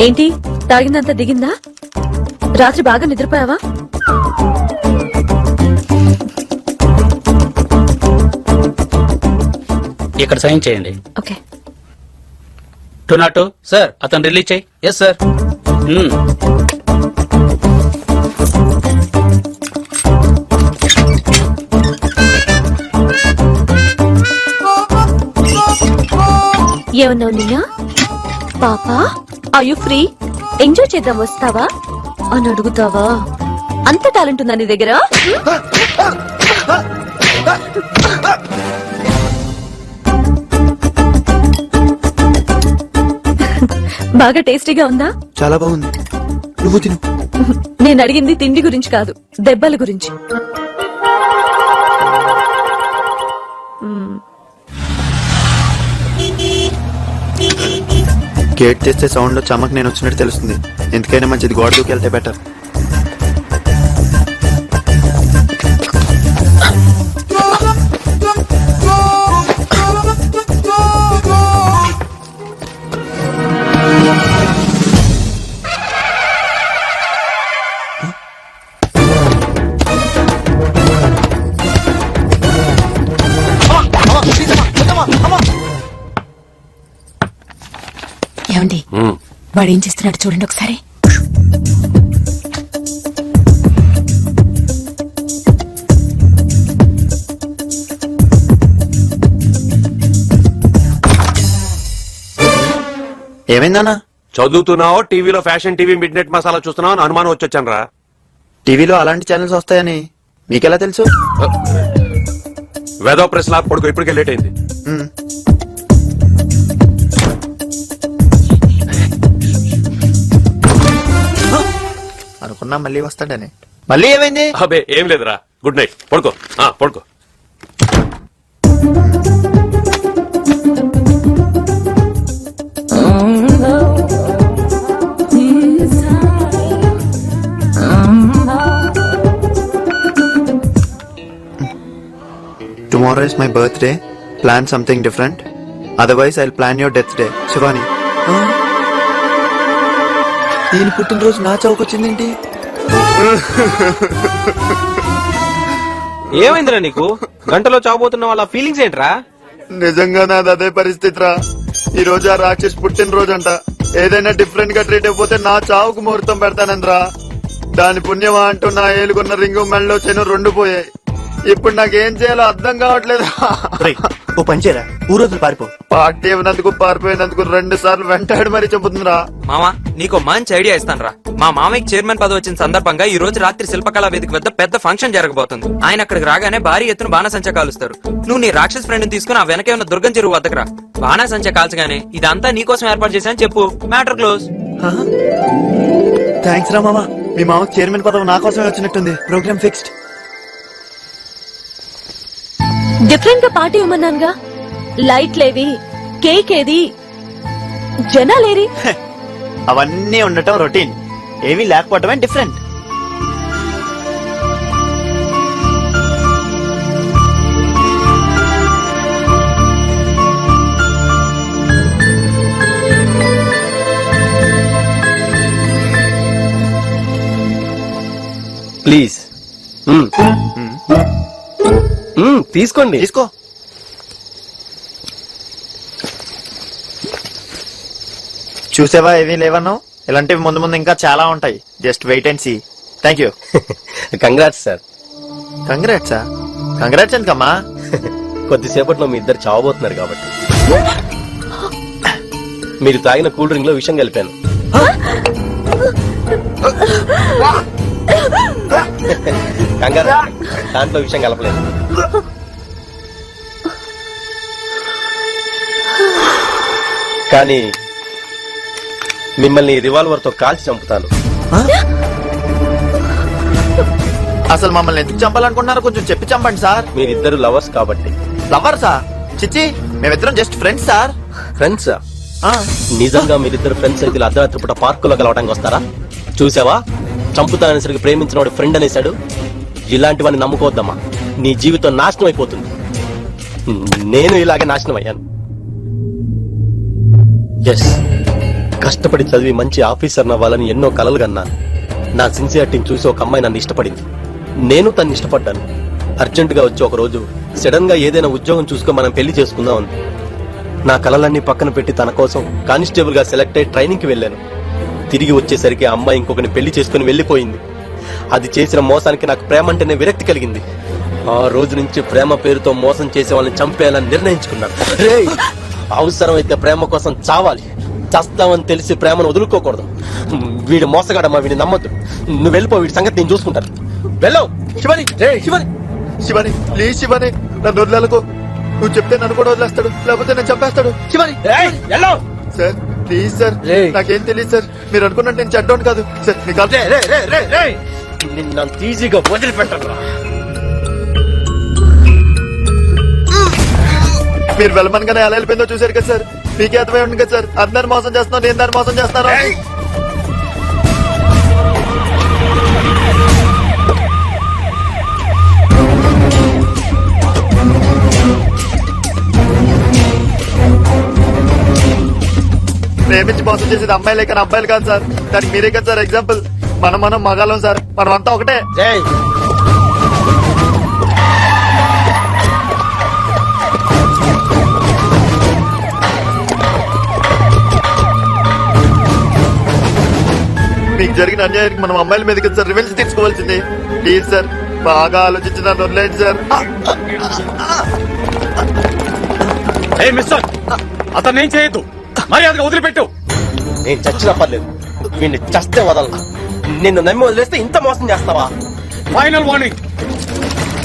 ఏంటి తాగిందంతా దిగిందా? రాత్రి బాగా నిద్రపోయావా? ఇక్కడ సైన్ చేయండి. ఓకే. 202 సార్, అతను రిలీజ్ చేయి. Yes sir. ఏమన్నావు నిన్న? పాపా ఆర్ యు ఫ్రీ? ఎంజాయ్ చేద్దాం వస్తావా అని అడుగుతావా? అంత టాలెంట్ ఉందా నీ దగ్గర? బాగా టేస్టీగా ఉందా? చాలా బాగుంది. నువ్వు తిను. నేను అడిగింది తిండి గురించి కాదు, దెబ్బల గురించి. గేట్ చేస్తే సౌండ్ లో చమక్ నేను వచ్చినట్టు తెలుస్తుంది. ఎందుకైనా మంచిది గోడ దూకి వెళ్తే బెటర్. ఏమండి, వాడు ఏం చేస్తున్నాడు చూడండి ఒకసారి. ఏమైందన్నా? చదువుతున్నావో టీవీలో fashion TV mid night masala చూస్తున్నావు అని అనుమానం వచ్చొచ్చాను రా. టీవీలో అలాంటి ఛానల్స్ వస్తాయని మీకెలా తెలుసు? వేదో ప్రెస్ లాక్ పడుకో, ఇప్పటికే లేట్ అయింది. అనుకున్నా మళ్ళీ వస్తాడని. మళ్ళీ ఏమైంది? అబే ఏం లేదురా, గుడ్ నైట్, పడుకో. పడుకో. Tomorrow is my birthday. Plan something different. Otherwise, I'll plan your death day. Shivani. దీని పుట్టినరోజు నా చౌకొచ్చిందేంటి? ఏమైందిరా నీకు? గంటలో చావబోతున్న వాళ్ళ ఫీలింగ్స్ ఏంట్రా? నిజంగా నాది అదే పరిస్థితి రా. ఈ రోజు ఆ రాక్షస్ పుట్టినరోజు అంట. ఏదైనా డిఫరెంట్ గా ట్రీట్ అయిపోతే నా చావుకు ముహూర్తం పెడతానంద్రా. దాని పుణ్యమా అంటూ నా ఏలుకున్న రింగు మెళ్ళలో చెను 2 పోయాయి. ఇప్పుడు నాకేం చేయాలో అర్థం కావట్లేదు. ఓ పంచేరా, ఊరోజులు పారిపో. పార్టీ ఇవ్వనందుకు పారిపోయినందుకు 2 సార్లు వెంటాడు మరీ చెబుతుందిరా. మామా, నీకు మంచి ఐడియా ఇస్తాను రా. మా మామయ్యకి చైర్మన్ పదవి వచ్చిన సందర్భంగా ఈ రోజు రాత్రి శిల్పకళా వేదిక వద్ద పెద్ద ఫంక్షన్ జరగబోతుంది. ఆయన అక్కడికి రాగానే భారీ ఎత్తున బాణసంచ కాలుస్తారు. నువ్వు నీ రాక్షస్ ఫ్రెండ్ తీసుకుని ఆ వెనకే ఉన్న దుర్గం చెరువు వద్దకు రా. బాణసంచ కాల్చగానే ఇదంతా నీకోసం ఏర్పాటు చేశాను చెప్పు. Matter close. థ్యాంక్స్ రా మామా. మీ మామకి చైర్మన్ పదవి నా కోసమే వచ్చినట్టుంది. Programme fixed. డిఫరెంట్ గా పార్టీ ఇవ్వమన్నానుగా. లైట్లేవి, కేక్ ఏది, జనాలేరి? అవన్నీ ఉండటం రొటీన్, ఏమీ లేకపోవటమే డిఫరెంట్. ప్లీజ్ తీసుకోండి. తీసుకో. చూసావా ఏమీ లేవన్నావు? ఇలాంటివి ముందు ముందు ఇంకా చాలా ఉంటాయి. Just wait and see. Thank you. Congrats sir. కంగ్రాట్సా? కంగ్రాట్స్ ఎందుకమ్మా? కొద్దిసేపట్లో మీ ఇద్దరు చావబోతున్నారు కాబట్టి. మీరు తాగిన కూల్ డ్రింక్ లో విషయం కలిపాను. కంగారు, దాంట్లో విషయం కలపలేదు. కానీ మిమ్మల్ని రివాల్వర్ తో కాల్చి చంపుతాను. అసలు మమ్మల్ని ఎందుకు చంపాలనుకుంటున్నారో కొంచెం చెప్పి చంపండి సార్. మీరిద్దరు లవర్స్ కాబట్టి. Lover sir? చిచ్చి, మేమిద్దరం జస్ట్ ఫ్రెండ్స్ సార్. ఫ్రెండ్స్? ఆ, నిజంగా మీరిద్దరు ఫ్రెండ్స్ అయితే ఇలా అర్ధరాత్రి పూట పార్కులో కలవడానికి వస్తారా? చూసావా, చంపుతాననేసరికి ప్రేమించిన వాడు ఫ్రెండ్ అనేసాడు. ఇలాంటి వాడిని నమ్ముకోవద్దమ్మా, నీ జీవితం నాశనం అయిపోతుంది. నేను ఇలాగే నాశనం అయ్యాను. ఎస్, కష్టపడి చదివి మంచి ఆఫీసర్ అవ్వాలని ఎన్నో కలలు కన్నాను. నా సిన్సియారిటీని చూసి ఒక అమ్మాయి నన్ను ఇష్టపడింది. నేను తన్ని ఇష్టపడ్డాను. అర్జెంట్ గా వచ్చి ఒక రోజు సడన్ గా ఏదైనా ఉద్యోగం చూసుకొని మనం పెళ్లి చేసుకుందాం అంది. నా కలలన్నీ పక్కన పెట్టి తన కోసం కానిస్టేబుల్ గా సెలెక్ట్ అయ్యి ట్రైనింగ్ కి వెళ్ళాను. తిరిగి వచ్చేసరికి ఆ అమ్మాయి ఇంకొకరిని పెళ్లి చేసుకుని వెళ్లిపోయింది. అది చేసిన మోసానికి నాకు ప్రేమ అంటేనే విరక్తి కలిగింది. ఆ రోజు నుంచి ప్రేమ పేరుతో మోసం చేసే వాళ్ళని చంపేయాలని నిర్ణయించుకున్నాను. రేయ్, అవసరమైతే ప్రేమ కోసం చావాలి, చస్తావని తెలిసి ప్రేమను వదులుకోకూడదు. వీడు మోసగాడమ్మా, వీడిని నమ్మద్దు. నువ్వు వెళ్ళిపో, వీడి సంగతి నేను చూసుకుంటాను. వెళ్ళవు. శివని, శివని, శివని ప్లీజ్ శివని, నన్ను వదిలేలకు. నువ్వు చెప్తే నన్ను కూడా వదిలేస్తాడు, లేకపోతే నేను చంపేస్తాడు. శివని వెళ్ళవు సార్, ప్లీజ్ సార్, నాకేం తెలియదు సార్. మీరు అనుకున్నట్టు నేను చెడ్డోను కాదు సార్. నిన్నంత ఈజీగా వదిలిపెట్టను. మీరు వెళ్ళమనగానే ఎలా వెళ్ళిపోయిందో చూసారు కదా సార్. మీకే అర్థమై ఉంది కదా సార్, అందరు మోసం చేస్తున్నాను, నేను దాన్ని మోసం చేస్తాను. ప్రేమించి మోసం చేసేది అమ్మాయిలే కానీ అబ్బాయిలు కాదు సార్. దానికి మీరే కదా సార్ ఎగ్జాంపుల్. మనం మగాళ్ళం సార్, మనం అంతా ఒకటే. మీకు జరిగిన అన్యాయానికి మనం అమ్మాయిల మీద కదా సార్ రివెంజ్ తీసుకోవాల్సింది. ప్లీజ్ సార్, బాగా ఆలోచించి నన్ను వదిలేండి సార్. అతను ఏం చేయొద్దు, మర్యాదగా వదిలిపెట్టు. నేను చచ్చినా పర్లేదు, వీడిని చస్తే వదలను. నిన్ను నమ్మి వదిలేస్తే ఇంత మోసం చేస్తావా? Final warning.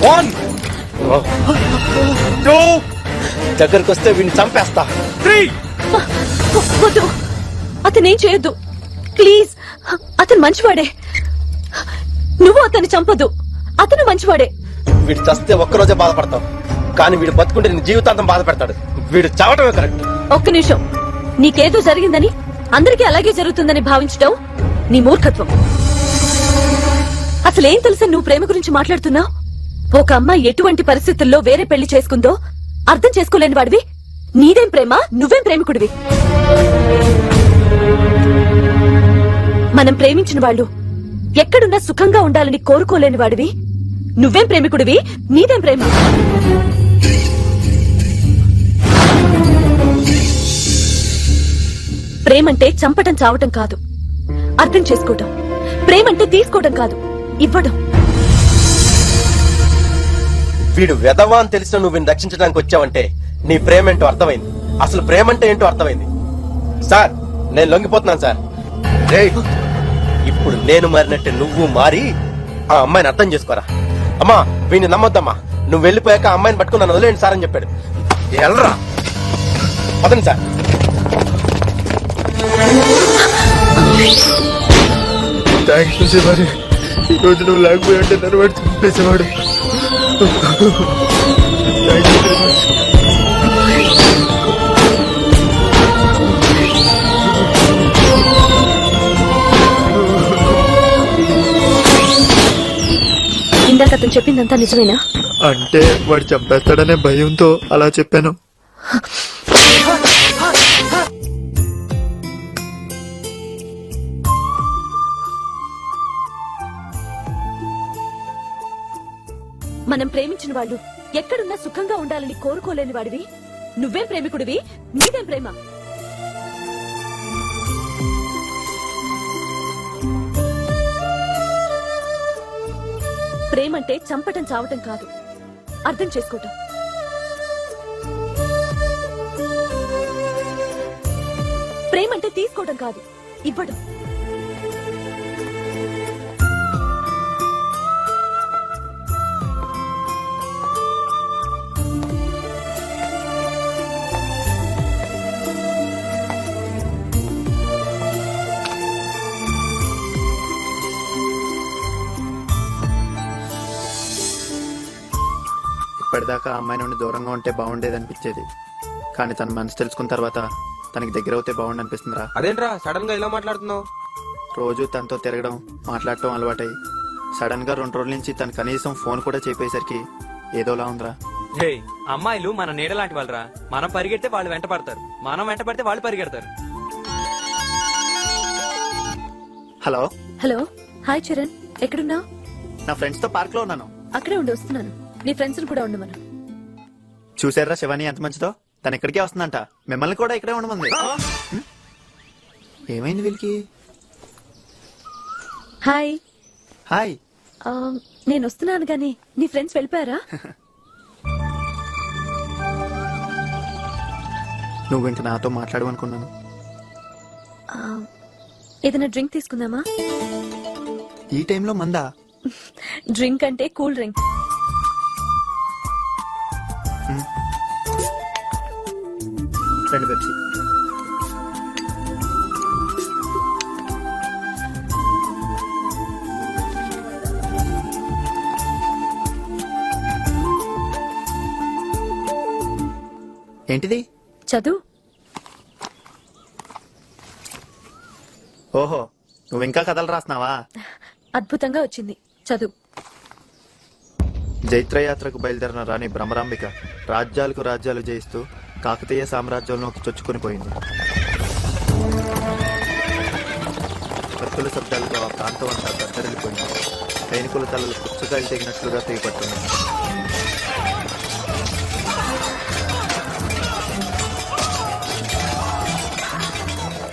1 2 దగ్గరకు వస్తే వీడిని చంపేస్తా. 3 వద్దు, అతనేం చేయొద్దు ప్లీజ్. అతను మంచివాడే, నువ్వు అతన్ని చంపొద్దు. అతను మంచివాడే. వీడు చస్తే ఒక్కరోజే బాధపడతావు, కానీ వీడు బతుకుంటే నీ జీవితాంతం బాధ పెడతాడు. వీడు చావటమే కరెక్ట్. ఒక్క నిమిషం, నీకేదో జరిగిందని అందరికీ అలాగే జరుగుతుందని భావించడం నీ మూర్ఖత్వం. అసలేం తెలుసా నువ్వు ప్రేమ గురించి మాట్లాడుతున్నావు? ఒక అమ్మాయి ఎటువంటి పరిస్థితుల్లో వేరే పెళ్లి చేసుకుందో అర్థం చేసుకోలేని వాడివి. నీదేం ప్రేమ, నువ్వేం ప్రేమికుడివి. మనం ప్రేమించిన వాళ్ళు ఎక్కడున్నా సుఖంగా ఉండాలని కోరుకోలేని వాడివి. నువ్వేం ప్రేమికుడివి, నీదేం ప్రేమ. ప్రేమంటే చంపటం చావటం కాదు, అర్థం చేసుకోవటం. ప్రేమంటే తీసుకోవడం కాదు, ఇవ్వడం. వీడు వెధవా అని తెలిసిన నువ్వు వీడిని రక్షించడానికి వచ్చావంటే నీ ప్రేమ ఏంటో అర్థమైంది. అసలు ప్రేమ అంటే ఏంటో అర్థమైంది. సార్, నేను లొంగిపోతున్నాను సార్. ఇప్పుడు నేను మారినట్టే నువ్వు మారి ఆ అమ్మాయిని అర్థం చేసుకోరా. అమ్మా, వీడిని నమ్మొద్దమ్మా. నువ్వు వెళ్ళిపోయాక ఆ అమ్మాయిని పట్టుకుని నన్ను వదిలేండి సార్ అని చెప్పాడు. వెళ్ళరా, పదండి సార్. థ్యాంక్స్ శివాని, ఈ రోజు నువ్వు లేకపోయి ఉంటే నన్ను వాడు చంపేసేవాడు. ఇందాక అతను చెప్పిందంతా నిజమేనా? అంటే వాడు చంపేస్తాడనే భయంతో అలా చెప్పాను. మనం ప్రేమించిన వాళ్ళు ఎక్కడున్నా సుఖంగా ఉండాలని కోరుకోలేని వాడివి. నువ్వేం ప్రేమికుడివి, నీదేం ప్రేమ. ప్రేమంటే చంపటం చావటం కాదు, అర్థం చేసుకోవటం. తీసుకోవడం కాదు, ఇవ్వడం. ఇప్పటిదాకా ఆ అమ్మాయి నుండి దూరంగా ఉంటే బాగుండేది అనిపించేది, కానీ తన మనసు తెలుసుకున్న తర్వాత తనకి దగ్గర అవుతే బాగుండు అనిపిస్తుందిరా. అదేంట్రా సడన్ గా ఇలా మాట్లాడుతున్నావు? రోజు తనతో తిరగడం మాట్లాడటం అలవాటై సడన్ గా 2 రోజుల నుంచి తను కనీసం ఫోన్ కూడా చెప్పేసరికి ఏదోలా ఉందిరా. హే, అమ్మాయిలు మన నీడ లాంటి వాళ్ళరా. మనం పరిగెడితే వాళ్ళు వెంట పడతారు, మనం వెంట పడితే వాళ్ళు పరిగెడతారు. హలో హలో, హాయ్ చరణ్, ఎక్కడున్నావు? నా ఫ్రెండ్స్ తో పార్క్ లో ఉన్నాను. అక్కడే ఉండి వస్తున్నాను. నీ ఫ్రెండ్స్ కూడా ఉండమను. చూసారా శివాని ఎంత మంచిదో, తను ఇక్కడికే వస్తుందంట, మిమ్మల్ని కూడా ఇక్కడే ఉండమంది. ఏమైంది వీళ్ళకి? హాయ్. హాయ్. నేను వస్తున్నాను గానీ నీ ఫ్రెండ్స్ వెళ్ళిపోయారా? నువ్వు ఇంక నాతో మాట్లాడమనుకున్నాను. ఏదైనా డ్రింక్ తీసుకుందామా? ఈ టైంలో మందా? డ్రింక్ అంటే కూల్ డ్రింక్. రెండు పెప్సీ. ఏంటిది? చదువు. ఓహో, నువ్వు ఇంకా కథలు రాస్తున్నావా? అద్భుతంగా వచ్చింది, చదువు. జైత్రయాత్రకు బయలుదేరిన రాణి భ్రమరాంబిక రాజ్యాలకు రాజ్యాలు జయిస్తూ కాకతీయ సామ్రాజ్యంలోకి చొచ్చుకుని పోయింది. కత్తుల శబ్దాలతో ఆ ప్రాంతం అంతా దద్దరిల్లిపోయింది. సైనికుల తలలు పుచ్చకాయలు తెగినట్లుగా తెగిపడుతున్నాయి.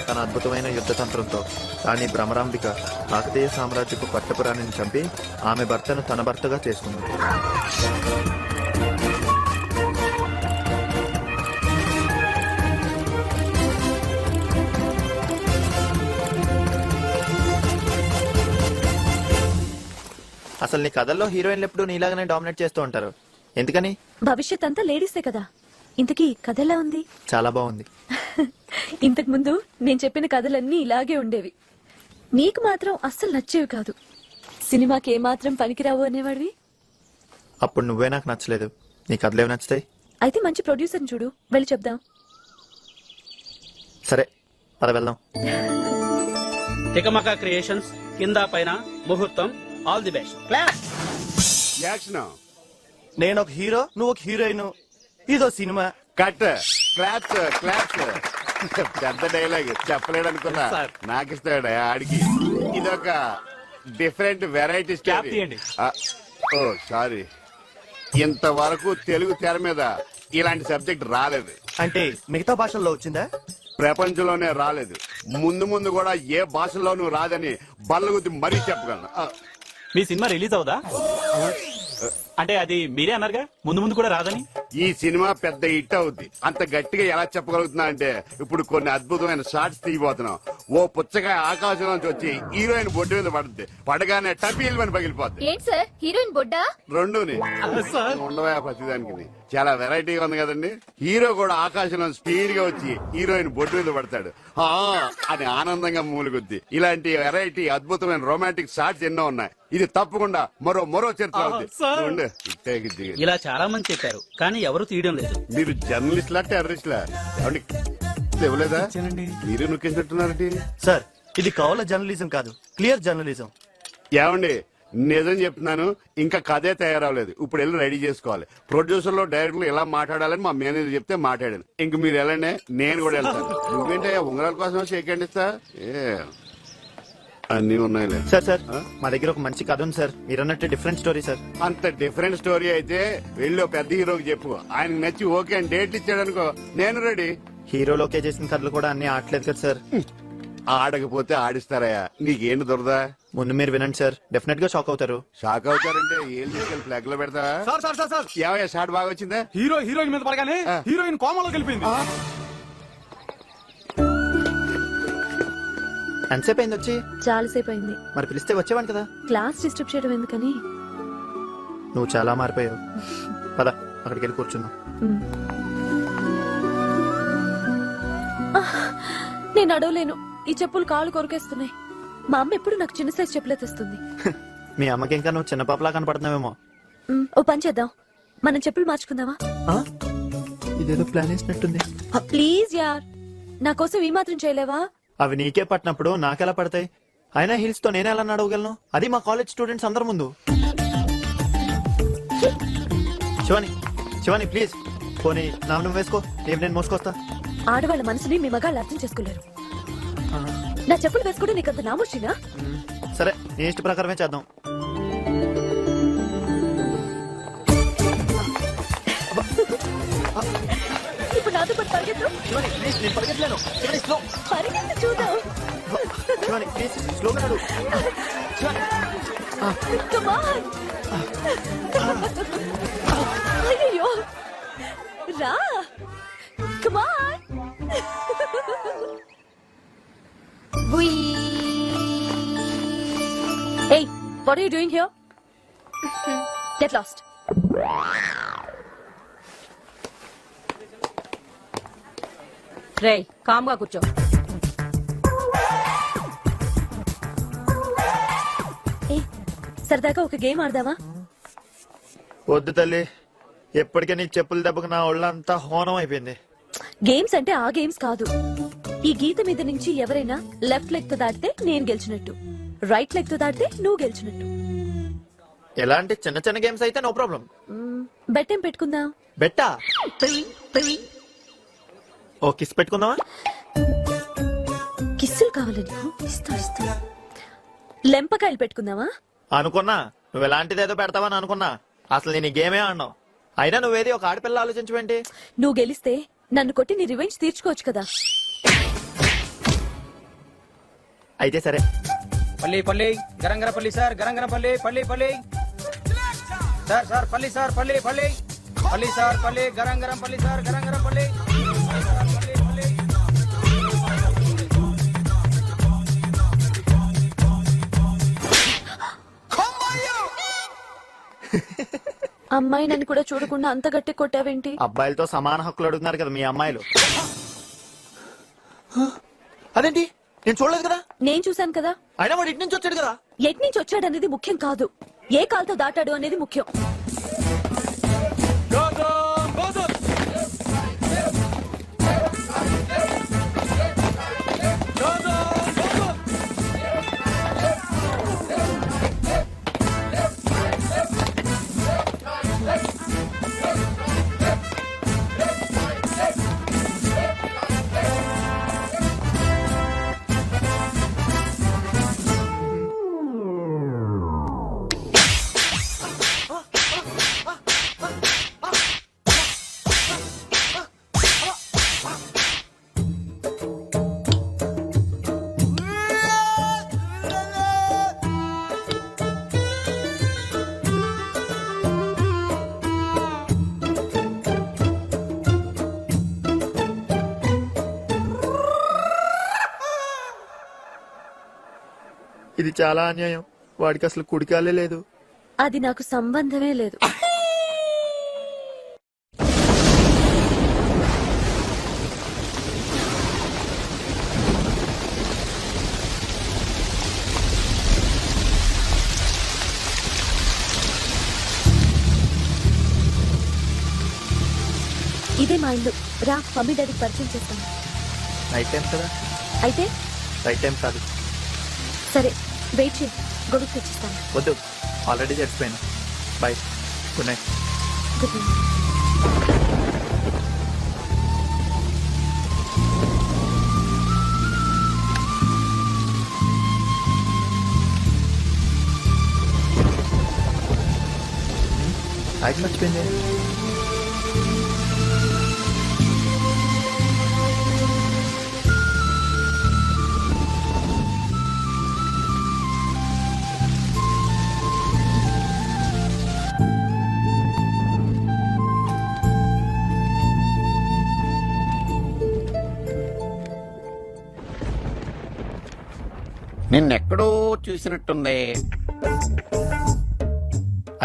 తన అద్భుతమైన యుద్ధ తంత్రంతో రాణి భ్రమరాంబిక కాకతీయ సామ్రాజ్యపు పట్టపురాణిని చంపి ఆమె భర్తను తన భర్తగా చేసుకుంది. అసలు నీ కథల్లో హీరోయిన్లు ఎప్పుడు నీలాగానే డామినేట్ చేస్తూ ఉంటారు, ఎందుకని? భవిష్యత్ అంతా లేడీసే కదా. ఇంతకీ కథ ఎలా ఉంది? చాలా బాగుంది. ఇంతకు ముందు నేను చెప్పిన కథలన్నీ ఇలాగే ఉండేవి. నీకు మాత్రం అస్సలు నచ్చేవి కాదు. సినిమాకి ఏమాత్రం పనికిరావు అనేవాడివి. అప్పుడు నువ్వే నాకు నచ్చలేదు, నీ కథలేవి నచ్చుతాయి? అయితే మంచి ప్రొడ్యూసర్ చూడు, వెళ్ళి చెప్దాం. సరే పద వెళ్దాం. తికమక క్రియేషన్స్, కింద పైన ముహూర్తం, ఆల్ ది బెస్ట్. యాక్షన్. నేను ఒక హీరో, నువ్వు ఒక హీరోయిన్, ఇదో సినిమా. కట్. Claps claps. పెద్ద డైలాగ్ చెప్పలేడు అనుకున్నా, నాకు ఇస్తాడు ఆడికి. ఇదొక డిఫరెంట్ వెరైటీ స్టోరీ. ఓ సారీ, ఇంతవరకు తెలుగు తెర మీద ఇలాంటి సబ్జెక్ట్ రాలేదు. అంటే మిగతా భాషల్లో వచ్చిందా? ప్రపంచంలోనే రాలేదు. ముందు ముందు కూడా ఏ భాషలోనూ రాదని బల్లగుద్ది మరీ చెప్పగలను. మీ సినిమా రిలీజ్ అవుదా? అంటే అది మీరే అన్నారుగా ముందు ముందు కూడా రాదని. ఈ సినిమా పెద్ద హిట్ అవుద్ది. అంత గట్టిగా ఎలా చెప్పగలుగుతున్నా అంటే ఇప్పుడు కొన్ని అద్భుతమైన షార్ట్స్ తీయబోతున్నాం. ఓ పుచ్చకాయ ఆకాశం నుంచి వచ్చి హీరోయిన్ బొడ్డు మీద పడుద్ది, పడగానే టపీల్ అని పగిలిపోద్ది. ఏంటి సార్, హీరోయిన్ బొడ్డా? రెండుని ఉండవా ప్రతిదానికి. చాలా వెరైటీగా ఉంది కదండి. హీరో కూడా ఆకాశంలో స్పీడ్ గా వచ్చి హీరోయిన్ బొడ్డు మీద పడతాడు, అని ఆనందంగా మూలుగుద్ది. ఇలాంటి వెరైటీ అద్భుతమైన రొమాంటిక్ షార్ట్స్ ఎన్నో ఉన్నాయి. ఇది తప్పకుండా మరో చరిత్ర అవుతుంది. ఇలా చాలా మంది చెప్పారు, కానీ ఎవరు తీయడం లేదు. మీరు జర్నలిస్ట్లా టెర్రరిస్ట్లా? ఇవ్వలేదా? మీరు నొక్కేసినట్టున్నారండి. సార్, ఇది కౌల జర్నలిజం కాదు, క్లియర్ జర్నలిజం. ఏమండి, నిజం చెప్తున్నాను, ఇంకా కథే తయారవలేదు. ఇప్పుడు వెళ్ళి రెడీ చేసుకోవాలి. ప్రొడ్యూసర్ లో డైరెక్టర్ ఇలా మాట్లాడాలని మా మేనేజర్ చెప్తే మాట్లాడాను. ఇంక మీరు వెళ్ళండి, నేను కూడా వెళ్తాను. నువ్వేంటే ఉంగరాల కోసం షేక్ ఇస్తా? అన్ని ఉన్నాయిలే. సార్ సార్, మా దగ్గర ఒక మంచి కథ ఉంది సార్, మీరు అన్నట్టు డిఫరెంట్ స్టోరీ సార్. అంత డిఫరెంట్ స్టోరీ అయితే వెళ్ళి పెద్ద హీరోకి చెప్పు. ఆయన నచ్చి ఓకే అని డేట్ ఇచ్చాడనుకో, నేను రెడీ. హీరోలోకే చేసిన కథలు కూడా అన్ని ఆడలేదు కదా సార్. ఆడకపోతే ఆడిస్తారయ్యా, నీకేంటి దొరదా? ముందు మీరు వినండి సార్, డెఫినెట్ గా షాక్ అవుతారు. షాక్ అవుతారంటే ఏం తీసుకెళ్ళి ఫ్లాగ్ లో పెడతా? ఏమయ్యా షాట్ బాగా వచ్చిందా? హీరోయిన్ మీద పడగానే హీరోయిన్ కోమలోకి వెళ్ళిపోయింది. ఎంతసేపు అయింది వచ్చి? చాలాసేపు అయింది. మరి పిలిస్తే వచ్చేవాను కదా. క్లాస్ డిస్టర్బ్ చేయడం ఎందుకని. నువ్వు చాలా మారిపోయావు. పద అక్కడికి వెళ్ళి కూర్చుందాం. నేను అడవలేను. ఈ చెప్పులు కాళ్ళు కొరికేస్తున్నాయి. మా అమ్మ ఎప్పుడు నాకు చిన్న సైజ్ చెప్పులే తెస్తుంది. మీ అమ్మకి ఇంకా నువ్వు చిన్న పాపలా కనపడుతున్నావేమో. ఓ పని చేద్దాం, మనం చెప్పులు మార్చుకుందామా? ఇదేదో ప్లాన్ వేసినట్టుంది. ప్లీజ్ యార్, నా కోసం ఈ మాత్రం చేయలేవా? అవి నీకే పట్టినప్పుడు నాకెలా పడతాయి? అయినా హీల్స్ తో నేనే ఎలా నడవగలను? అది మా కాలేజ్ స్టూడెంట్స్ అందరి ముందు. శివాని శివాని ప్లీజ్, పోనీ నా నువ్వు వేసుకో, ఏం నేను మోసుకొస్తా. ఆడవాళ్ళ మనసుని మీ మగాళ్ళు అర్థం చేసుకోలేరు. నా చెప్పులు వేసుకోవడం నీకు అంత నామోషినా? సరే, నీ ఇష్ట ప్రకారమే చేద్దాం. ఇప్పుడు నాతో పాటు పరిగెత్తు. శివాని ప్లీజ్, నేను పరిగెత్తలేను. శివాని స్లో. పరిగెత్తు చూద్దాం. శివాని ప్లీజ్ స్లోగా నడు. Shivani Come on. అయ్యో రా. Come on. Hey, what are you doing here? Get lost. రేయ్ కామ్గా కూర్చో. ఏ సరదాగా ఒక గేమ్ ఆడదామా? వద్దు తల్లి, ఎప్పటికే నీ చెప్పుల దెబ్బకు నా ఒళ్ళంతా హోనం అయిపోయింది. గేమ్స్ అంటే ఆ గేమ్స్ కాదు. ఈ గీత మీద నుంచి ఎవరైనా లెఫ్ట్ లెగ్ తో దాటితే నేను గెలిచినట్టు, రైట్ లెగ్ తో దాటితే నువ్వు గెలిచినట్టు. ఎలాంటి చిన్న చిన్న గేమ్స్ అయితే నో ప్రాబ్లం. బెట్ ఏం పెట్టుకుందాం? బెట్టా? ఓ కిస్ పెట్టుకుందామా? కిస్సులు కావాలి నీకు? ఇస్తా. లెంపకాయలు పెట్టుకుందామా? అనుకున్నా నువ్వు ఎలాంటిదేదో పెడతావని అనుకున్నా. అసలు నేను ఈ గేమే ఆడినావు. అయినా నువ్వేది ఒక ఆడపిల్ల ఆలోచించవేంటి? నువ్వు గెలిస్తే నన్ను కొట్టి నీ రివెంజ్ తీర్చుకోవచ్చు కదా. అయితే సరే. పల్లి పల్లి గరంగర పల్లి సార్, గరంగర పల్లి పల్లి పల్లి సార్ సార్ పల్లి సార్ పల్లి పల్లి పల్లి సార్ పల్లి గరంగరం పల్లి సార్, గరంగరం పల్లి. అమ్మాయి నన్ను కూడా చూడకుండా అంత గట్టి కొట్టావేంటి? అబ్బాయిలతో సమాన హక్కులు అడుగుతున్నారు కదా మీ అమ్మాయిలు. అదేంటి, నేను చూడలేదు కదా. నేను చూశాను కదా. అయినా వాడు ఇటు నుంచి వచ్చాడు కదా. ఎటు నుంచి వచ్చాడు అనేది ముఖ్యం కాదు, ఏ కాలుతో దాటాడు అనేది ముఖ్యం. ఇది చాలా అన్యాయం. వాడికి అసలు కుడికాలే లేదు. అది నాకు సంబంధమే లేదు. ఇదే మా ఇల్లు. రా, మమ్మీ డాడీకి పరిచయం చేస్తాను. నైట్ టైం కదా. అయితే రైట్ టైం కాదు. సరే, వెయిట్ చేయి, గొడుగు తెచ్చిస్తాను. వద్దు, ఆల్రెడీ చచ్చిపోయాను. Bye, good night. Good night. అయితే మర్చిపోయింది. నిన్నెక్కడో చూసినట్టుంది.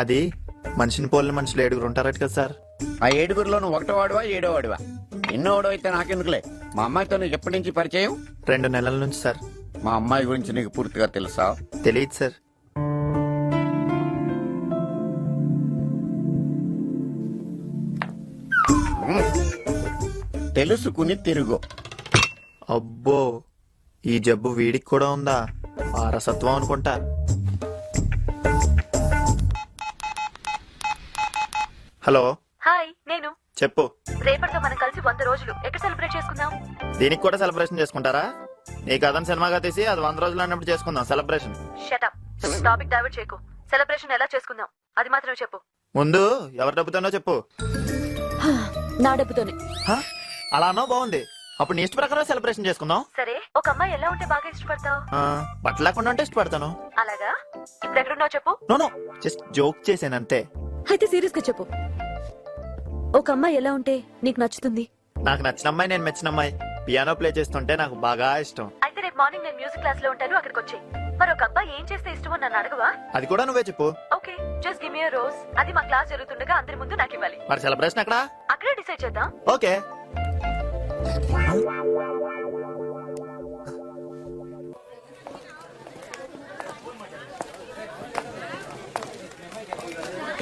అది మనిషిని పోలిన మనుషులు 7 ఉంటారట కదా సార్. ఆ 7గురిలో నువ్వు 1వ వాడివా 7వ వాడివా? ఎన్నో వాడు అయితే నాకెందుకులే. మా అమ్మాయితో నీకు ఎప్పటి నుంచి పరిచయం? 2 నెలల నుంచి సార్. మా అమ్మాయి గురించి నీకు పూర్తిగా తెలుసా? తెలియదు సార్. తెలుసుకుని తిరుగు. అబ్బో, ఈ జబ్బు వీడికి కూడా ఉందా? వారసత్వం అనుకుంటా. హలో, హాయ్, నేను చెప్పు. రేపటితో మనం కలిసి 100 రోజులు ఎక్కడ సెలబ్రేట్ చేసుకుందాం? దీనికి కూడా సెలబ్రేషన్ చేసుకుంటారా? నీ కథను సినిమాగా తీసి అది 100 రోజులు అన్నప్పుడు చేసుకుందాం సెలబ్రేషన్. షటప్, టాపిక్ డైవర్ట్ చేయకు. సెలబ్రేషన్ ఎలా చేసుకుందాం అది మాత్రం చెప్పు. ముందు ఎవరి డబ్బుతోనో చెప్పు. నా డబ్బుతోనే. హ? అలానో బాగుంది. అప్పుడు నీ ఇష్ట ప్రకారం సెలబ్రేషన్ చేసుకుందాం. సరే, ఒక అమ్మాయి ఎలా ఉంటే బాగా ఇష్టపడతావు? బట్టలు లేకుండా ఉంటే ఇష్టపడతాను. అలాగా? ఇప్పుడు ఎక్కడున్నావు చెప్పు. నో, జస్ట్ జోక్ చేశానంతే. అయితే సీరియస్ గా చెప్పు. ఒక అమ్మాయి ఎలా ఉంటే నీకు నచ్చుతుంది? నాకు నచ్చిన అమ్మాయి, నేను మెచ్చిన అమ్మాయి పియానో ప్లే చేస్తుంటే నాకు బాగా ఇష్టం. అయితే రేపు మార్నింగ్ నేను మ్యూజిక్ క్లాస్ లో ఉంటాను, అక్కడికి వచ్చి. మరి ఒక అబ్బాయి ఏం చేస్తే ఇష్టమో నన్ను అడగవా? అది కూడా నువ్వే చెప్పు. ఓకే, జస్ట్ గివ్ మీ ఎ రోజ్. అది మా క్లాస్ జరుగుతుండగా అందరి ముందు నాకు ఇవ్వాలి. మరి సెలబ్రేషన్ ఎక్కడ? అక్కడే డిసైడ్ చేద్దాం. Okay.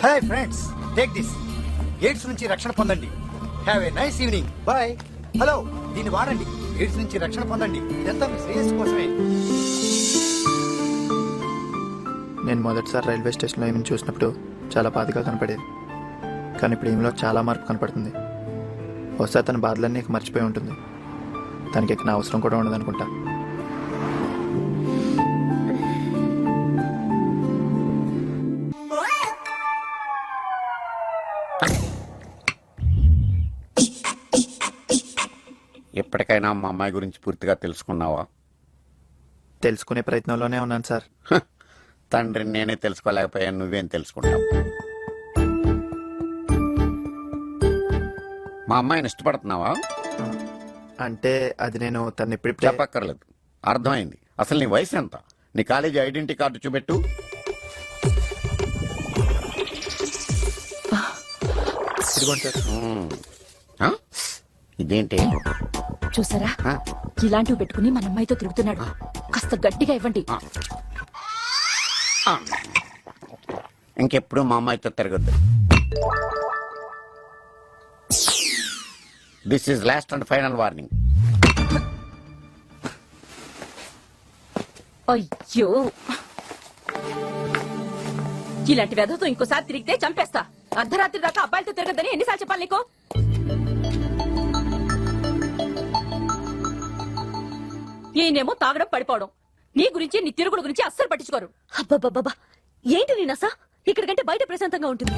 Hi friends, take this. AIDS నుంచి రక్షణ పొందండి. Have a nice evening. Bye. Hello, దీన్ని వాడండి. ఎయిడ్స్ నుంచి రక్షణ పొందండి. ఇదంతా మీ శ్రేయస్సు కోసమే. నేను మొదటిసారి రైల్వే స్టేషన్లో ఈమెను చూసినప్పుడు చాలా బాధగా కనపడేది. కానీ ఇప్పుడు ఈమెలో చాలా మార్పు కనపడుతుంది. బహుశా తన బాధలన్నీ నీకు మర్చిపోయి ఉంటుంది. తనకి ఎక్కిన అవసరం కూడా ఉండదు అనుకుంటా. ఎప్పటికైనా మా అమ్మాయి గురించి పూర్తిగా తెలుసుకున్నావా? తెలుసుకునే ప్రయత్నంలోనే ఉన్నాను సార్. తండ్రిని నేనే తెలుసుకోలేకపోయాను, నువ్వేం తెలుసుకుంటావు? మా అమ్మాయిని ఇష్టపడుతున్నావా? అంటే అది నేను తను ఇప్పుడు చెప్పక్కర్లేదు, అర్థమైంది. అసలు నీ వయసు ఎంత? నీ కాలేజీ ఐడెంటిటీ కార్డు చూపెట్టు. ఇదేంటి చూసారా, ఇలాంటివి పెట్టుకుని మన అమ్మాయితో తిరుగుతున్నాడు. కాస్త గట్టిగా ఇవ్వండి. ఇంకెప్పుడు మా అమ్మాయితో తిరగద్దు. This is last and final warning. అయ్యో, ఇలాంటి వెధతో ఇంకోసారి తిరిగితే చంపేస్తా. అర్ధరాత్రి దాకా అబ్బాయిలతో తిరగద్దని ఎన్నిసార్లు చెప్పాలి నీకు? ఈయనేమో తాగడం పడిపోవడం. నీ గురించి, నీ తిరుగుడు గురించి అస్సలు పట్టించుకోరు. అబ్బబ్బబ్బా, ఏంటి నీ నస? ఇక్కడికంటే బయట ప్రశాంతంగా ఉంటుంది.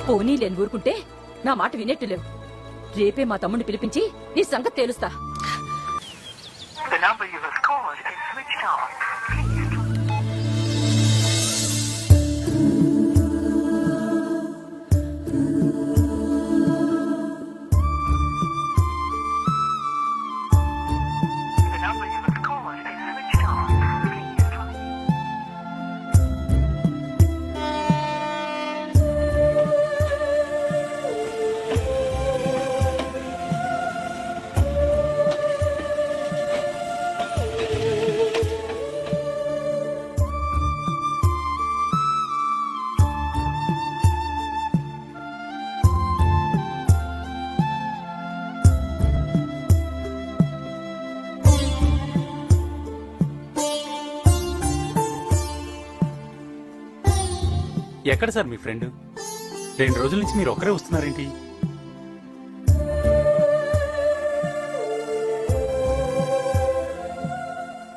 పోనీ లేని ఊరుకుంటే నా మాట వినేట్టు లేవు. రేపే మా తమ్ముడిని పిలిపించి నీ సంగతి తేలుస్తా. ఎక్కడ సార్ మీ ఫ్రెండ్? 2 రోజుల నుంచి మీరు ఒక్కరే వస్తున్నారేంటి?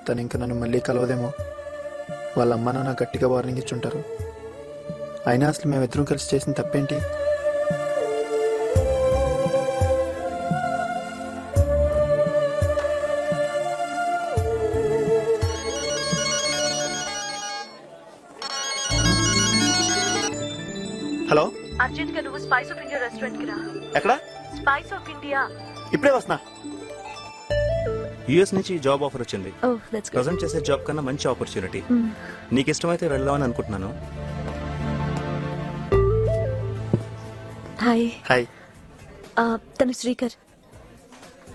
తను ఇంక నన్ను మళ్ళీ కలవదేమో. వాళ్ళ అమ్మ నాన్న గట్టిగా వార్నింగ్ ఇచ్చుంటారు. అయినా అసలు మేమిద్దరం కలిసి చేసిన తప్పేంటి? హలో, అర్జెంట్ గా నువ్వు స్పైస్ ఆఫ్ ఇండియా రెస్టారెంట్ కి రా. ఎక్కడ? Spice of India. ఇప్పుడే వస్తున్నా. యుఎస్ నుంచి జాబ్ ఆఫర్ వచ్చింది. ఓ దట్స్ గుడ్. ప్రజెంట్ చేసే జాబ్ కన్నా మంచి ఆపర్చునిటీ. నీకు ఇష్టమైతే వెళ్దామని అనుకుంటున్నాను. హాయ్. హాయ్. తను శ్రీకర్.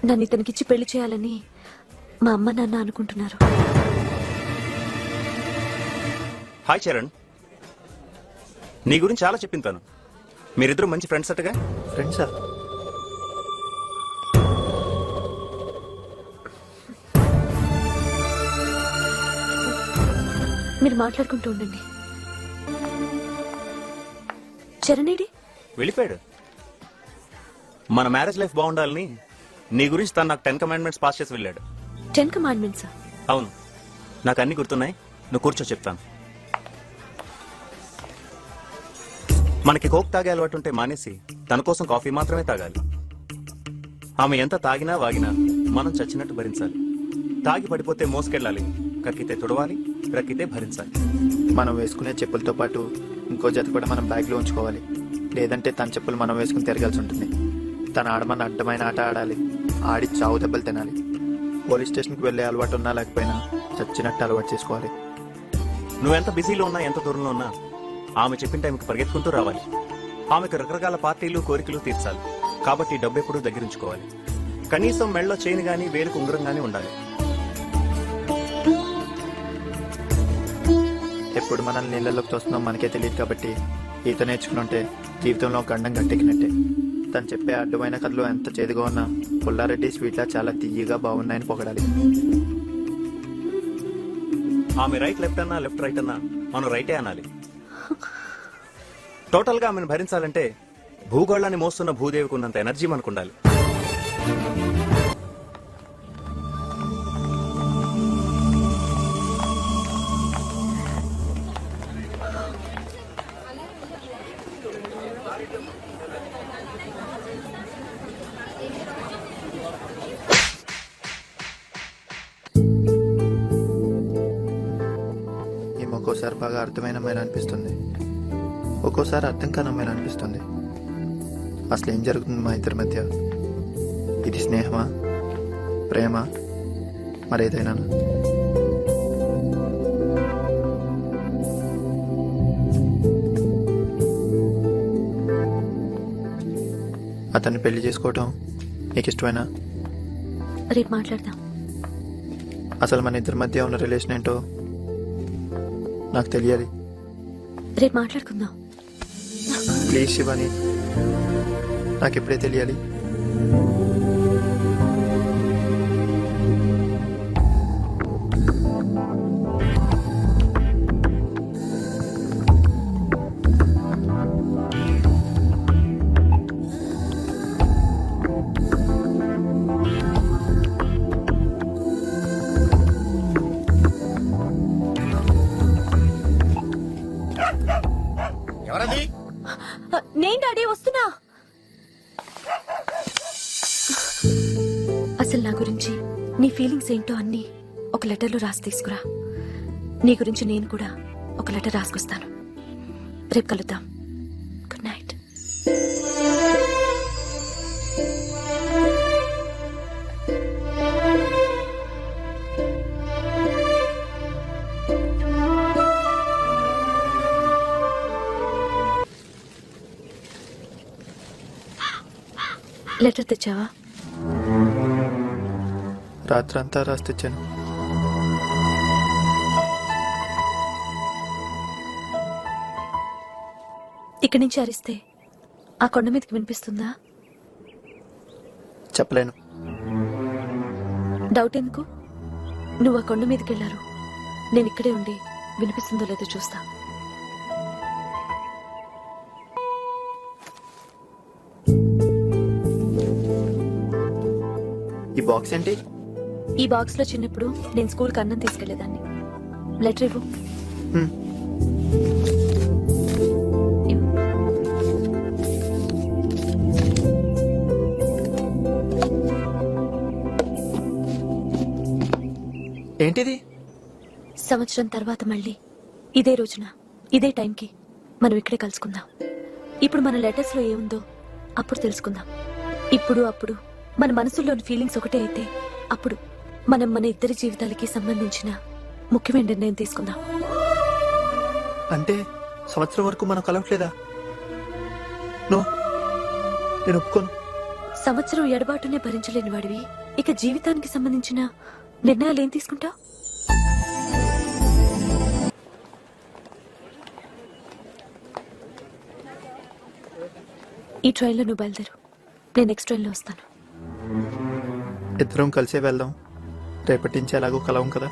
నన్ను ఇతనికిచ్చి పెళ్లి చేయాలని మా అమ్మ నాన్న అనుకుంటున్నారు. హాయ్ చరణ్, నీ గురించి చాలా చెప్పింది తను. మీరిద్దరు మంచి ఫ్రెండ్స్ అట్టగా? ఫ్రెండ్సా? మీరు మాట్లాడుకుంటూ ఉండండి. చరణేడి వెళ్ళిపోయాడు. మన మ్యారేజ్ లైఫ్ బాగుండాలని నీ గురించి తను నాకు 10 కమాండ్మెంట్స్ పాస్ చేసి వెళ్ళాడు. 10 కమాండ్మెంట్స్? అవును, నాకు అన్ని గుర్తున్నాయి. నువ్వు కూర్చో చెప్తాను. మనకి కోక్ తాగే అలవాటు ఉంటే మానేసి తన కోసం కాఫీ మాత్రమే తాగాలి. ఆమె ఎంత తాగినా వాగినా మనం చచ్చినట్టు భరించాలి. తాగి పడిపోతే మోసుకెళ్ళాలి, కక్కితే తుడవాలి, రక్కితే భరించాలి. మనం వేసుకునే చెప్పులతో పాటు ఇంకో జత కూడా మనం బ్యాగ్లో ఉంచుకోవాలి. లేదంటే తన చెప్పులు మనం వేసుకుని తిరగాల్సి ఉంటుంది. తన ఆడమన్న అడ్డమైన ఆట ఆడాలి, ఆడి చావు దెబ్బలు తినాలి. పోలీస్ స్టేషన్కి వెళ్ళే అలవాటు ఉన్నా లేకపోయినా చచ్చినట్టు అలవాటు చేసుకోవాలి. నువ్వెంత బిజీలో ఉన్నా, ఎంత దూరంలో ఉన్నా ఆమె చెప్పిన టైంకి పరిగెత్తుకుంటూ రావాలి. ఆమెకు రకరకాల పార్టీలు, కోరికలు తీర్చాలి. కాబట్టి డబ్బు ఎప్పుడూ దగ్గరించుకోవాలి. కనీసం మెళ్ళలో చైన్ గానీ, వేలుకు ఉంగరం గానీ ఉండాలి. ఎప్పుడు మనల్ని నీళ్ళలోకి తోస్తున్నాం మనకే తెలియదు. కాబట్టి ఈత నేర్చుకుంటే జీవితంలో గండం గట్టెక్కినట్టే. తను చెప్పే అడ్డమైన కథలు ఎంత చేదుగా ఉన్నా పుల్లారెడ్డి స్వీట్లా చాలా తీయగా బాగున్నాయని పొగడాలి. ఆమె రైట్ లెఫ్ట్ అన్నా, లెఫ్ట్ రైట్ అన్నా మనం రైటే అనాలి. టోటల్ గా ఆమెను భరించాలంటే భూగోళాన్ని మోస్తున్న భూదేవికి ఉన్నంత ఎనర్జీ మనకు ఉండాలి. ఈమె ఒక్కోసారి బాగా అర్థమైన అమ్మాయిని అనిపిస్తుంది, ఒక్కోసారి అర్థం కాని అమ్మాయిని అనిపిస్తుంది. అసలు ఏం జరుగుతుంది మా ఇద్దరి మధ్య? ఇది స్నేహమా, ప్రేమ, మరేదైనా? అతన్ని పెళ్లి చేసుకోవటం నీకు ఇష్టమేనా? రేపు మాట్లాడదాం. అసలు మన ఇద్దరి మధ్య ఉన్న రిలేషన్ ఏంటో నాకు తెలియాలి. రేపు మాట్లాడుకుందాం. ప్లీజ్ శివాని, నాకు ఇప్పుడే తెలియాలి. ఎవరది? నేను డాడీ వస్తున్నా. అసలు నా గురించి నీ ఫీలింగ్స్ ఏంటో అన్ని ఒక లెటర్లో రాసి తీసుకురా. నీ గురించి నేను కూడా ఒక లెటర్ రాసుకొస్తాను. రేపు కలుద్దాం. Good night. లెటర్ తెచ్చావా? రాత్రంతా రాసి తెచ్చాను. ఇక్కడి నుంచి అరిస్తే ఆ కొండ మీదకి వినిపిస్తుందా? చెప్పలేను. డౌట్ ఎందుకు? నువ్వు ఆ కొండ మీదకి వెళ్ళారు, నేను ఇక్కడే ఉండి వినిపిస్తుందో లేదో చూస్తా. ఈ బాక్స్ ఏంటి? ఈ బాక్స్ లో చిన్నప్పుడు నేను స్కూల్ కి అన్నం తీసుకెళ్లేదాన్ని. లెటర్ ఇవ్వు. ఇవ్వు. ఏంటిది? సంవత్సరం తర్వాత మళ్ళీ ఇదే రోజున ఇదే టైంకి మనం ఇక్కడే కలుసుకుందాం. ఇప్పుడు మన లెటర్స్ లో ఏముందో అప్పుడు తెలుసుకుందాం. ఇప్పుడు అప్పుడు మన మనసుల్లోని ఫీలింగ్స్ ఒకటే అయితే అప్పుడు మనం మన ఇద్దరి జీవితాలకి సంబంధించిన ముఖ్యమైన నిర్ణయం తీసుకుందాం. అంటే సంవత్సరం వరకు మనం కలవట్లేదా? నో, నేను ఒప్పుకోను. సంవత్సరం ఎడబాటునే భరించలేని వాడివి ఇక జీవితానికి సంబంధించిన నిర్ణయాలు ఏం తీసుకుంటావు? ఈ ట్రైన్లో నువ్వు బయలుదేరు, నేను నెక్స్ట్ ట్రైన్లో వస్తాను. ఇద్దరం కలిసే వెళ్దాం. రేపటి నుంచి ఎలాగో కలవం కదా.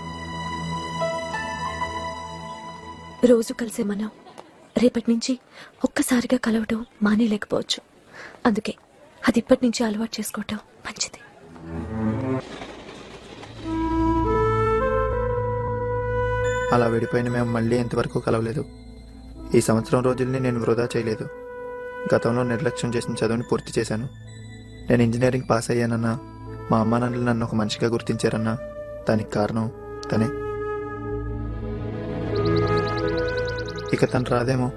రోజు కలిసే మనం రేపటి నుంచి ఒక్కసారిగా కలవటం మానేలేకపోవచ్చు. అందుకే అది ఇప్పటి నుంచి అలవాటు చేసుకోవటం మంచిది. అలా విడిపోయిన మేము మళ్ళీ ఇంతవరకు కలవలేదు. ఈ సంవత్సరం రోజుల్ని నేను వృధా చేయలేదు. గతంలో నిర్లక్ష్యం చేసిన చదువుని పూర్తి చేశాను. నేను ఇంజనీరింగ్ పాస్ అయ్యానన్నా, మా అమ్మా నాన్నలు నన్ను ఒక మనిషిగా గుర్తించారన్నా దానికి కారణం తనే. ఇక తను రాదేమో.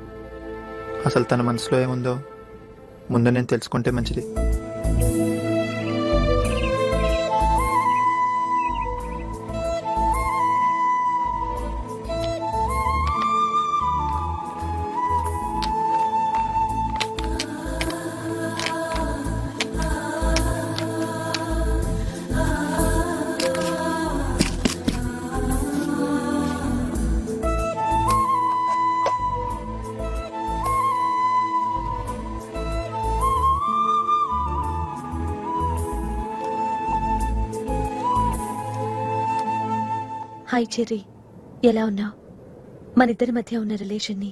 అసలు తన మనసులో ఏముందో ముందు నేను తెలుసుకుంటే మంచిది. హాయ్ చెర్రీ, ఎలా ఉన్నావు? మన ఇద్దరి మధ్య ఉన్న రిలేషన్ని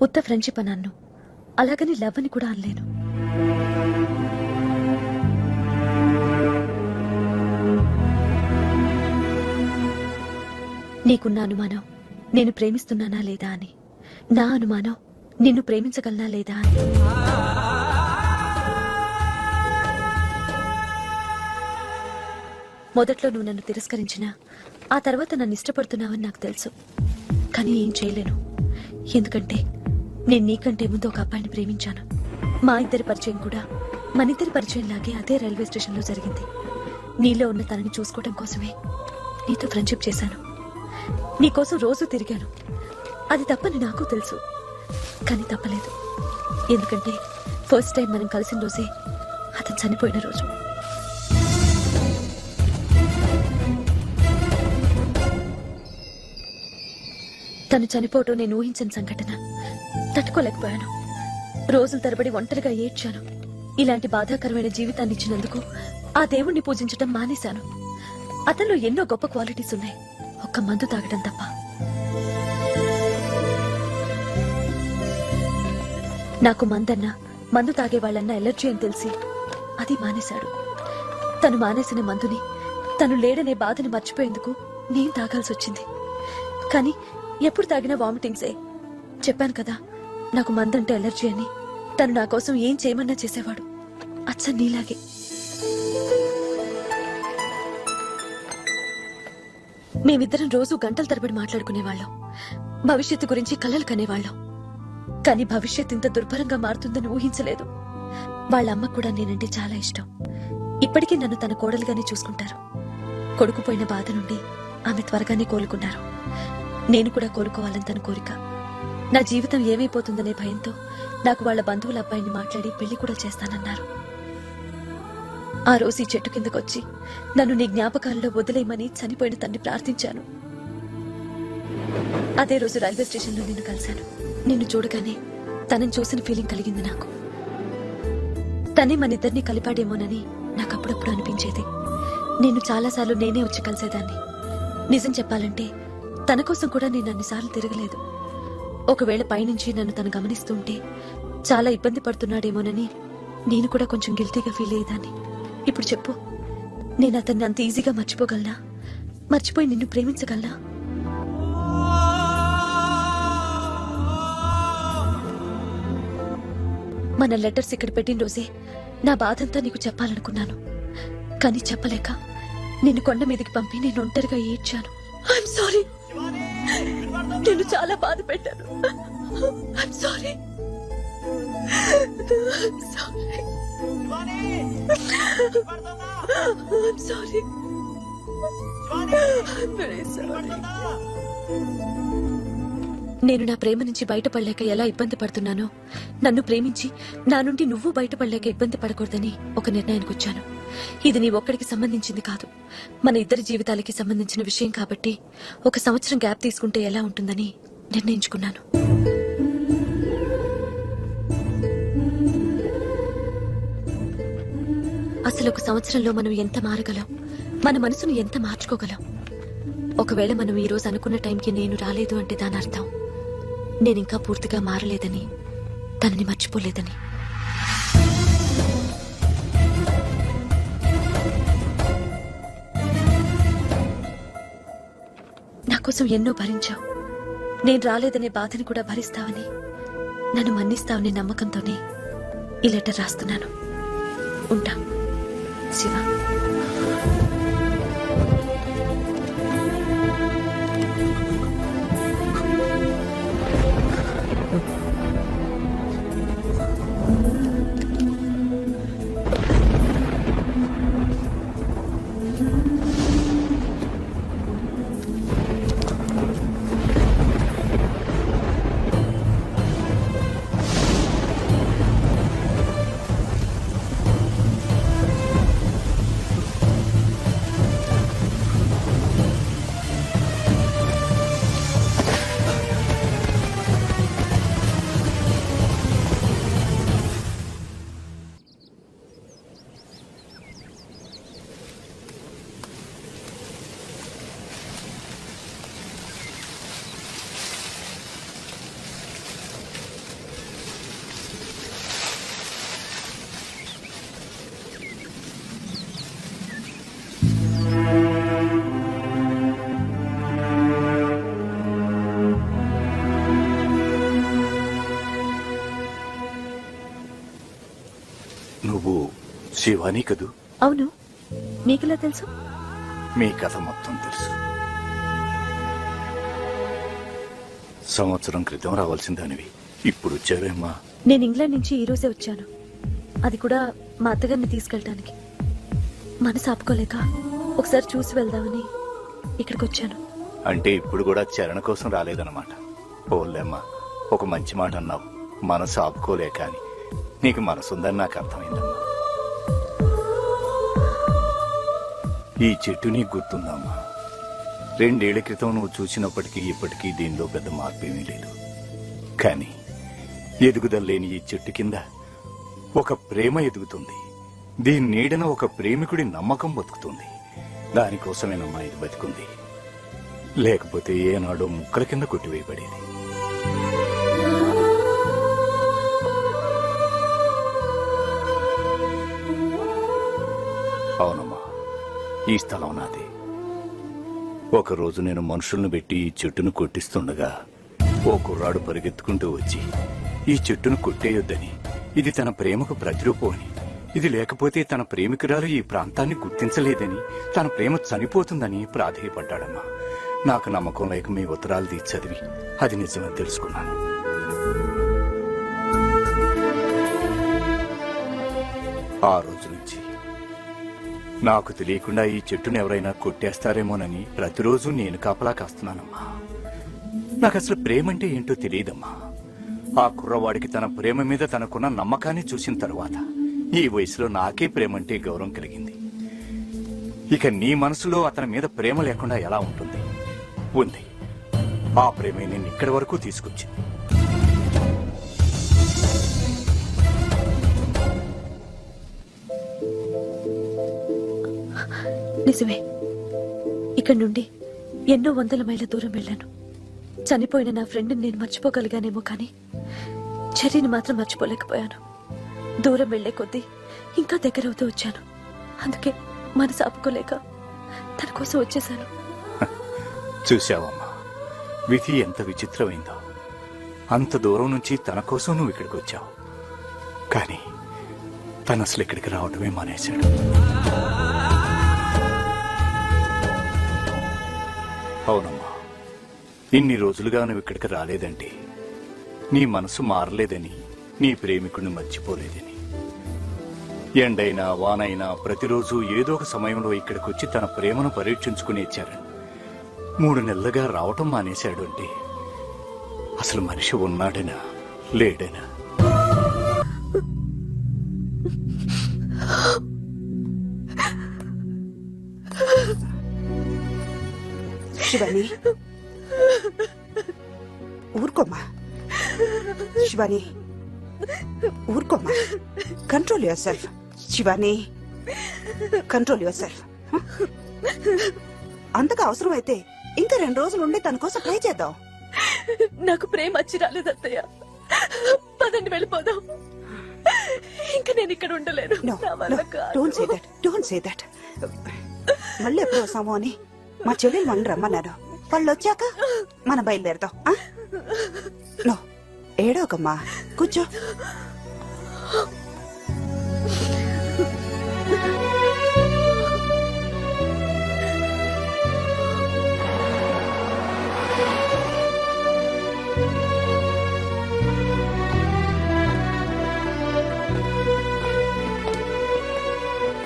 ఉత్త ఫ్రెండ్షిప్ అని అన్ను, అలాగని లవ్ అని కూడా అనలేను. నీకున్న అనుమానం నేను ప్రేమిస్తున్నానా లేదా అని, నా అనుమానం నిన్ను ప్రేమించగలనా లేదా అని. మొదట్లో నువ్వు నన్ను తిరస్కరించినా ఆ తర్వాత నన్ను ఇష్టపడుతున్నావని నాకు తెలుసు. కానీ ఏం చేయలేను, ఎందుకంటే నేను నీకంటే ముందు ఒక అబ్బాయిని ప్రేమించాను. మా ఇద్దరి పరిచయం కూడా మన ఇద్దరి పరిచయం లాగే అదే రైల్వే స్టేషన్లో జరిగింది. నీలో ఉన్న తనని చూసుకోవడం కోసమే నీతో ఫ్రెండ్షిప్ చేశాను. నీకోసం రోజు తిరిగాను. అది తప్పని నాకు తెలుసు, కానీ తప్పలేదు. ఎందుకంటే ఫస్ట్ టైం మనం కలిసిన రోజే అతను చనిపోయిన రోజు. తను చనిపోవటం నేను ఊహించిన సంఘటన. తట్టుకోలేకపోయాను. రోజుల తరబడి ఒంటరిగా ఏడ్చాను. ఇలాంటి బాధాకరమైన జీవితాన్ని ఇచ్చినందుకు ఆ దేవుణ్ణి పూజించడం మానేశాను. అతనిలో ఎన్నో గొప్ప క్వాలిటీస్ ఉన్నాయి, ఒక్క మందు తాగడం తప్ప. నాకు మందన్నా మందు తాగే వాళ్ళన్నా ఎలర్జీ అని తెలిసి అది మానేశాడు. తను మానేసిన మందుని, తను లేడనే బాధని మర్చిపోయేందుకు నేను తాగాల్సి వచ్చింది. కానీ ఎప్పుడు తాగినా వామిటింగ్సే. చెప్పాను కదా నాకు మందంటే ఎలర్జీ అని. తను నా కోసం ఏం చేయమన్నా చేసేవాడు, అచ్చ నీలాగే. మేమిద్దరం రోజు గంటల తరబడి మాట్లాడుకునేవాళ్ళం. భవిష్యత్తు గురించి కలలు కనేవాళ్ళం. కానీ భవిష్యత్ ఇంత దుర్భరంగా మారుతుందని ఊహించలేదు. వాళ్ళ అమ్మకు కూడా నేనంటే చాలా ఇష్టం. ఇప్పటికీ నన్ను తన కోడలుగానే చూసుకుంటారు. కొడుకుపోయిన బాధ నుండి ఆమె త్వరగానే కోలుకున్నారు. నేను కూడా కోలుకోవాలని తన కోరిక. నా జీవితం ఏమైపోతుందనే భయంతో నాకు వాళ్ళ బంధువుల అబ్బాయిని మాట్లాడి పెళ్లి కూడా చేస్తానన్నారు. ఆ రోజు ఈ చెట్టు కిందకొచ్చి నన్ను నీ జ్ఞాపకాల్లో వదిలేయమని చనిపోయిన తండ్రి ప్రార్థించాను. అదే రోజు రైల్వే స్టేషన్లో నిన్ను కలిశాను. నిన్ను చూడగానే తనని చూసిన ఫీలింగ్ కలిగింది నాకు. తనే మన ఇద్దరిని కలిపాడేమోనని నాకు అప్పుడప్పుడు అనిపించేది. నేను చాలాసార్లు నేనే వచ్చి కలిసేదాన్ని. నిజం చెప్పాలంటే తన కోసం కూడా నేను అన్నిసార్లు తిరగలేదు. ఒకవేళ పైనుంచి నన్ను తను గమనిస్తుంటే చాలా ఇబ్బంది పడుతున్నాడేమోనని నేను కూడా కొంచెం గిల్టీగా ఫీల్ అయ్యేదాన్ని. ఇప్పుడు చెప్పు, నేను అతన్ని అంత ఈజీగా మర్చిపోగలనా? మర్చిపోయి నిన్ను ప్రేమించగలనా? మన లెటర్స్ ఇక్కడ పెట్టిన రోజే నా బాధంతా నీకు చెప్పాలనుకున్నాను. కానీ చెప్పలేక నిన్ను కొండ మీదకి పంపి నేను ఒంటరిగా ఏడ్చాను. ఐఎమ్ సారీ, నేను చాలా బాధ పెట్టాను. I'm sorry. I'm sorry. నేను నా ప్రేమ నుంచి బయటపడలేక ఎలా ఇబ్బంది పడుతున్నానో, నన్ను ప్రేమించి నా నుండి నువ్వు బయటపడలేక ఇబ్బంది పడకూడదని ఒక నిర్ణయానికి వచ్చాను. ఇది నీ ఒక్కడికి సంబంధించింది కాదు, మన ఇద్దరి జీవితాలకి సంబంధించిన విషయం కాబట్టి 1 సంవత్సరం గ్యాప్ తీసుకుంటే ఎలా ఉంటుందని నిర్ణయించుకున్నాను. అసలు 1 సంవత్సరంలో మనం ఎంత మారగలం, మన మనసును ఎంత మార్చుకోగలం? ఒకవేళ మనం ఈ రోజు అనుకున్న టైంకి నేను రాలేదు అంటే దాని అర్థం నేనింకా పూర్తిగా మారలేదని, తనని మర్చిపోలేదని. నా కోసం ఎన్నో భరించావు. నేను రాలేదనే బాధని కూడా భరిస్తావని, నన్ను మన్నిస్తావనే నమ్మకంతోనే ఈ లెటర్ రాస్తున్నాను. ఉంటా, శివ. నువ్వు శివాని కదూ? అవును, నీకెలా తెలుసు? మీ కథ మొత్తం తెలుసు. సంవత్సరం క్రితం రావాల్సిన దానివి, ఇప్పుడు వచ్చావేమ్మా? నేను ఇంగ్లాండ్ నుంచి ఈ రోజే వచ్చాను. అది కూడా మా అత్తగారిని తీసుకెళ్ళటానికి. మనసు ఆపుకోలేక ఒకసారి చూసి వెళ్దామని ఇక్కడికి వచ్చాను. అంటే ఇప్పుడు కూడా చరణ కోసం రాలేదన్నమాట. ఓలేమ్మా, ఒక మంచి మాట అన్నావు, మనసు ఆపుకోలేక అని. నీకు మనసుందని నాకు అర్థమైందమ్మా. ఈ చెట్టు నీకు గుర్తుందమ్మా? 2 ఏళ్ల క్రితం నువ్వు చూసినప్పటికీ ఇప్పటికీ దీనిలో పెద్ద మార్పేమీ లేదు. కానీ ఎదుగుదల లేని ఈ చెట్టు కింద ఒక ప్రేమ ఎదుగుతుంది. దీని నీడన ఒక ప్రేమికుడి నమ్మకం బతుకుతుంది. దానికోసమేనమ్మా ఇది బతికుంది. లేకపోతే ఏనాడో ముక్కల కింద కొట్టివేయబడేది. అవునమ్మా, ఈ స్థలం నాది. ఒకరోజు నేను మనుషుల్ని పెట్టి ఈ చెట్టును కొట్టిస్తుండగా ఓ కుర్రాడు పరిగెత్తుకుంటూ వచ్చి ఈ చెట్టును కొట్టేయొద్దని, ఇది తన ప్రేమకు ప్రతిరూపం అని, ఇది లేకపోతే తన ప్రేమికురాలు ఈ ప్రాంతాన్ని గుర్తించలేదని, తన ప్రేమ చనిపోతుందని ప్రాధేయపడ్డాడమ్మా. నాకు నమ్మకం లేక మీ ఉత్తరాలు తీసి చదివి అది నిజమని తెలుసుకున్నాను. ఆ రోజు నుంచి నాకు తెలియకుండా ఈ చెట్టును ఎవరైనా కొట్టేస్తారేమోనని ప్రతిరోజు నేను కాపలా కాస్తున్నానమ్మా. నాకు అసలు ప్రేమంటే ఏంటో తెలియదమ్మా. ఆ కుర్రవాడికి తన ప్రేమ మీద తనకున్న నమ్మకాన్ని చూసిన తరువాత ఈ వయసులో నాకే ప్రేమంటే గౌరవం కలిగింది. ఇక నీ మనసులో అతని మీద ప్రేమ లేకుండా ఎలా ఉంటుంది? ఉంది. ఆ ప్రేమే నేను ఇక్కడి వరకు తీసుకొచ్చింది. నిజమే, ఇక్కడి నుండి ఎన్నో 100 మైళ్ళ దూరం వెళ్ళాను. చనిపోయిన నా ఫ్రెండ్ని నేను మర్చిపోగలిగానేమో కానీ చెర్రీని మాత్రం మర్చిపోలేకపోయాను. దూరం వెళ్లే కొద్దీ ఇంకా దగ్గరవుతూ వచ్చాను. అందుకే మనసు ఆపుకోలేక తన కోసం వచ్చేశాను. చూశావమ్మా, విధి ఎంత విచిత్రమైందో. అంత దూరం నుంచి తన కోసం నువ్వు ఇక్కడికి వచ్చావు, కానీ తను అసలు ఇక్కడికి రావటమే మానేశాడు. అవునమ్మా, ఇన్ని రోజులుగా నువ్వు ఇక్కడికి రాలేదంటే నీ మనసు మారలేదని, నీ ప్రేమికుడిని మర్చిపోలేదని. ఎండైనా వానైనా ప్రతిరోజు ఏదో ఒక సమయంలో ఇక్కడికి వచ్చి తన ప్రేమను పరీక్షించుకుని ఇచ్చారు. 3 నెలలుగా రావటం మానేశాడు అంటే అసలు మనిషి ఉన్నాడేనా లేడేనా? శివాని ఊరుకోమ్మా, శివాని ఊరుకోమ్మా. Control yourself Shivani, control yourself. అంతగా అవసరమైతే ఇంకా 2 రోజులు ఉండి తన కోసం ట్రై చేద్దాం. నాకు ప్రేమ వచ్చి రాలేదు అత్తయ్య. పదండి వెళ్ళిపోదాం. ఇంకా నేను ఇక్కడ ఉండలేను. నా వల్ల కాదు. Don't say that, don't say that. మళ్ళీ ఎప్పుడు వస్తామో అని మా చెల్లెలు మనం రమ్మన్నారు. వాళ్ళు వచ్చాక మనం బయలుదేరదాం. నో ఏడోకమ్మా, కూర్చో.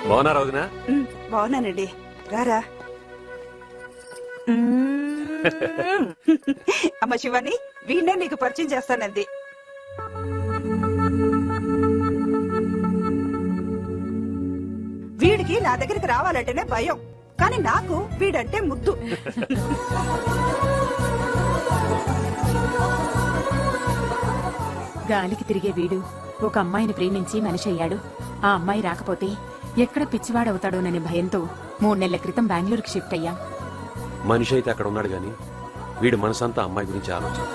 బాగున్నారా వదినా? బాగున్నానండి, రారా. అమ్మ శివాని, వీణ్ణే నీకు పరిచయం చేస్తానంది. వీడికి నా దగ్గరికి రావాలంటేనే భయం, కానీ నాకు వీడంటే ముద్దు. గాలికి తిరిగే వీడు ఒక అమ్మాయిని ప్రేమించి మనిషి అయ్యాడు. ఆ అమ్మాయి రాకపోతే ఎక్కడ పిచ్చివాడవుతాడోననే భయంతో 3 నెలల క్రితం బెంగళూరుకి షిఫ్ట్ అయ్యాం. మనిషి అయితే అక్కడ ఉన్నాడు గాని వీడి మనసంతా అమ్మాయి గురించి ఆలోచన.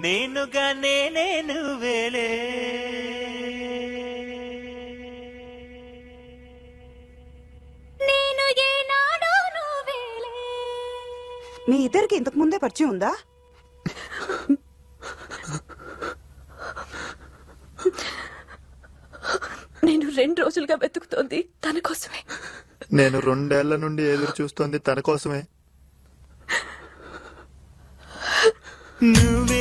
నేనుగా నేనే నువ్వేలే. మీ ఇద్దరికి ఇంతకు ముందే పరిచయం ఉందా? నేను 2 రోజులుగా వెతుకుతోంది తన కోసమే. నేను 2 ఏళ్ల నుండి ఎదురు చూస్తోంది తన కోసమే. నువ్వే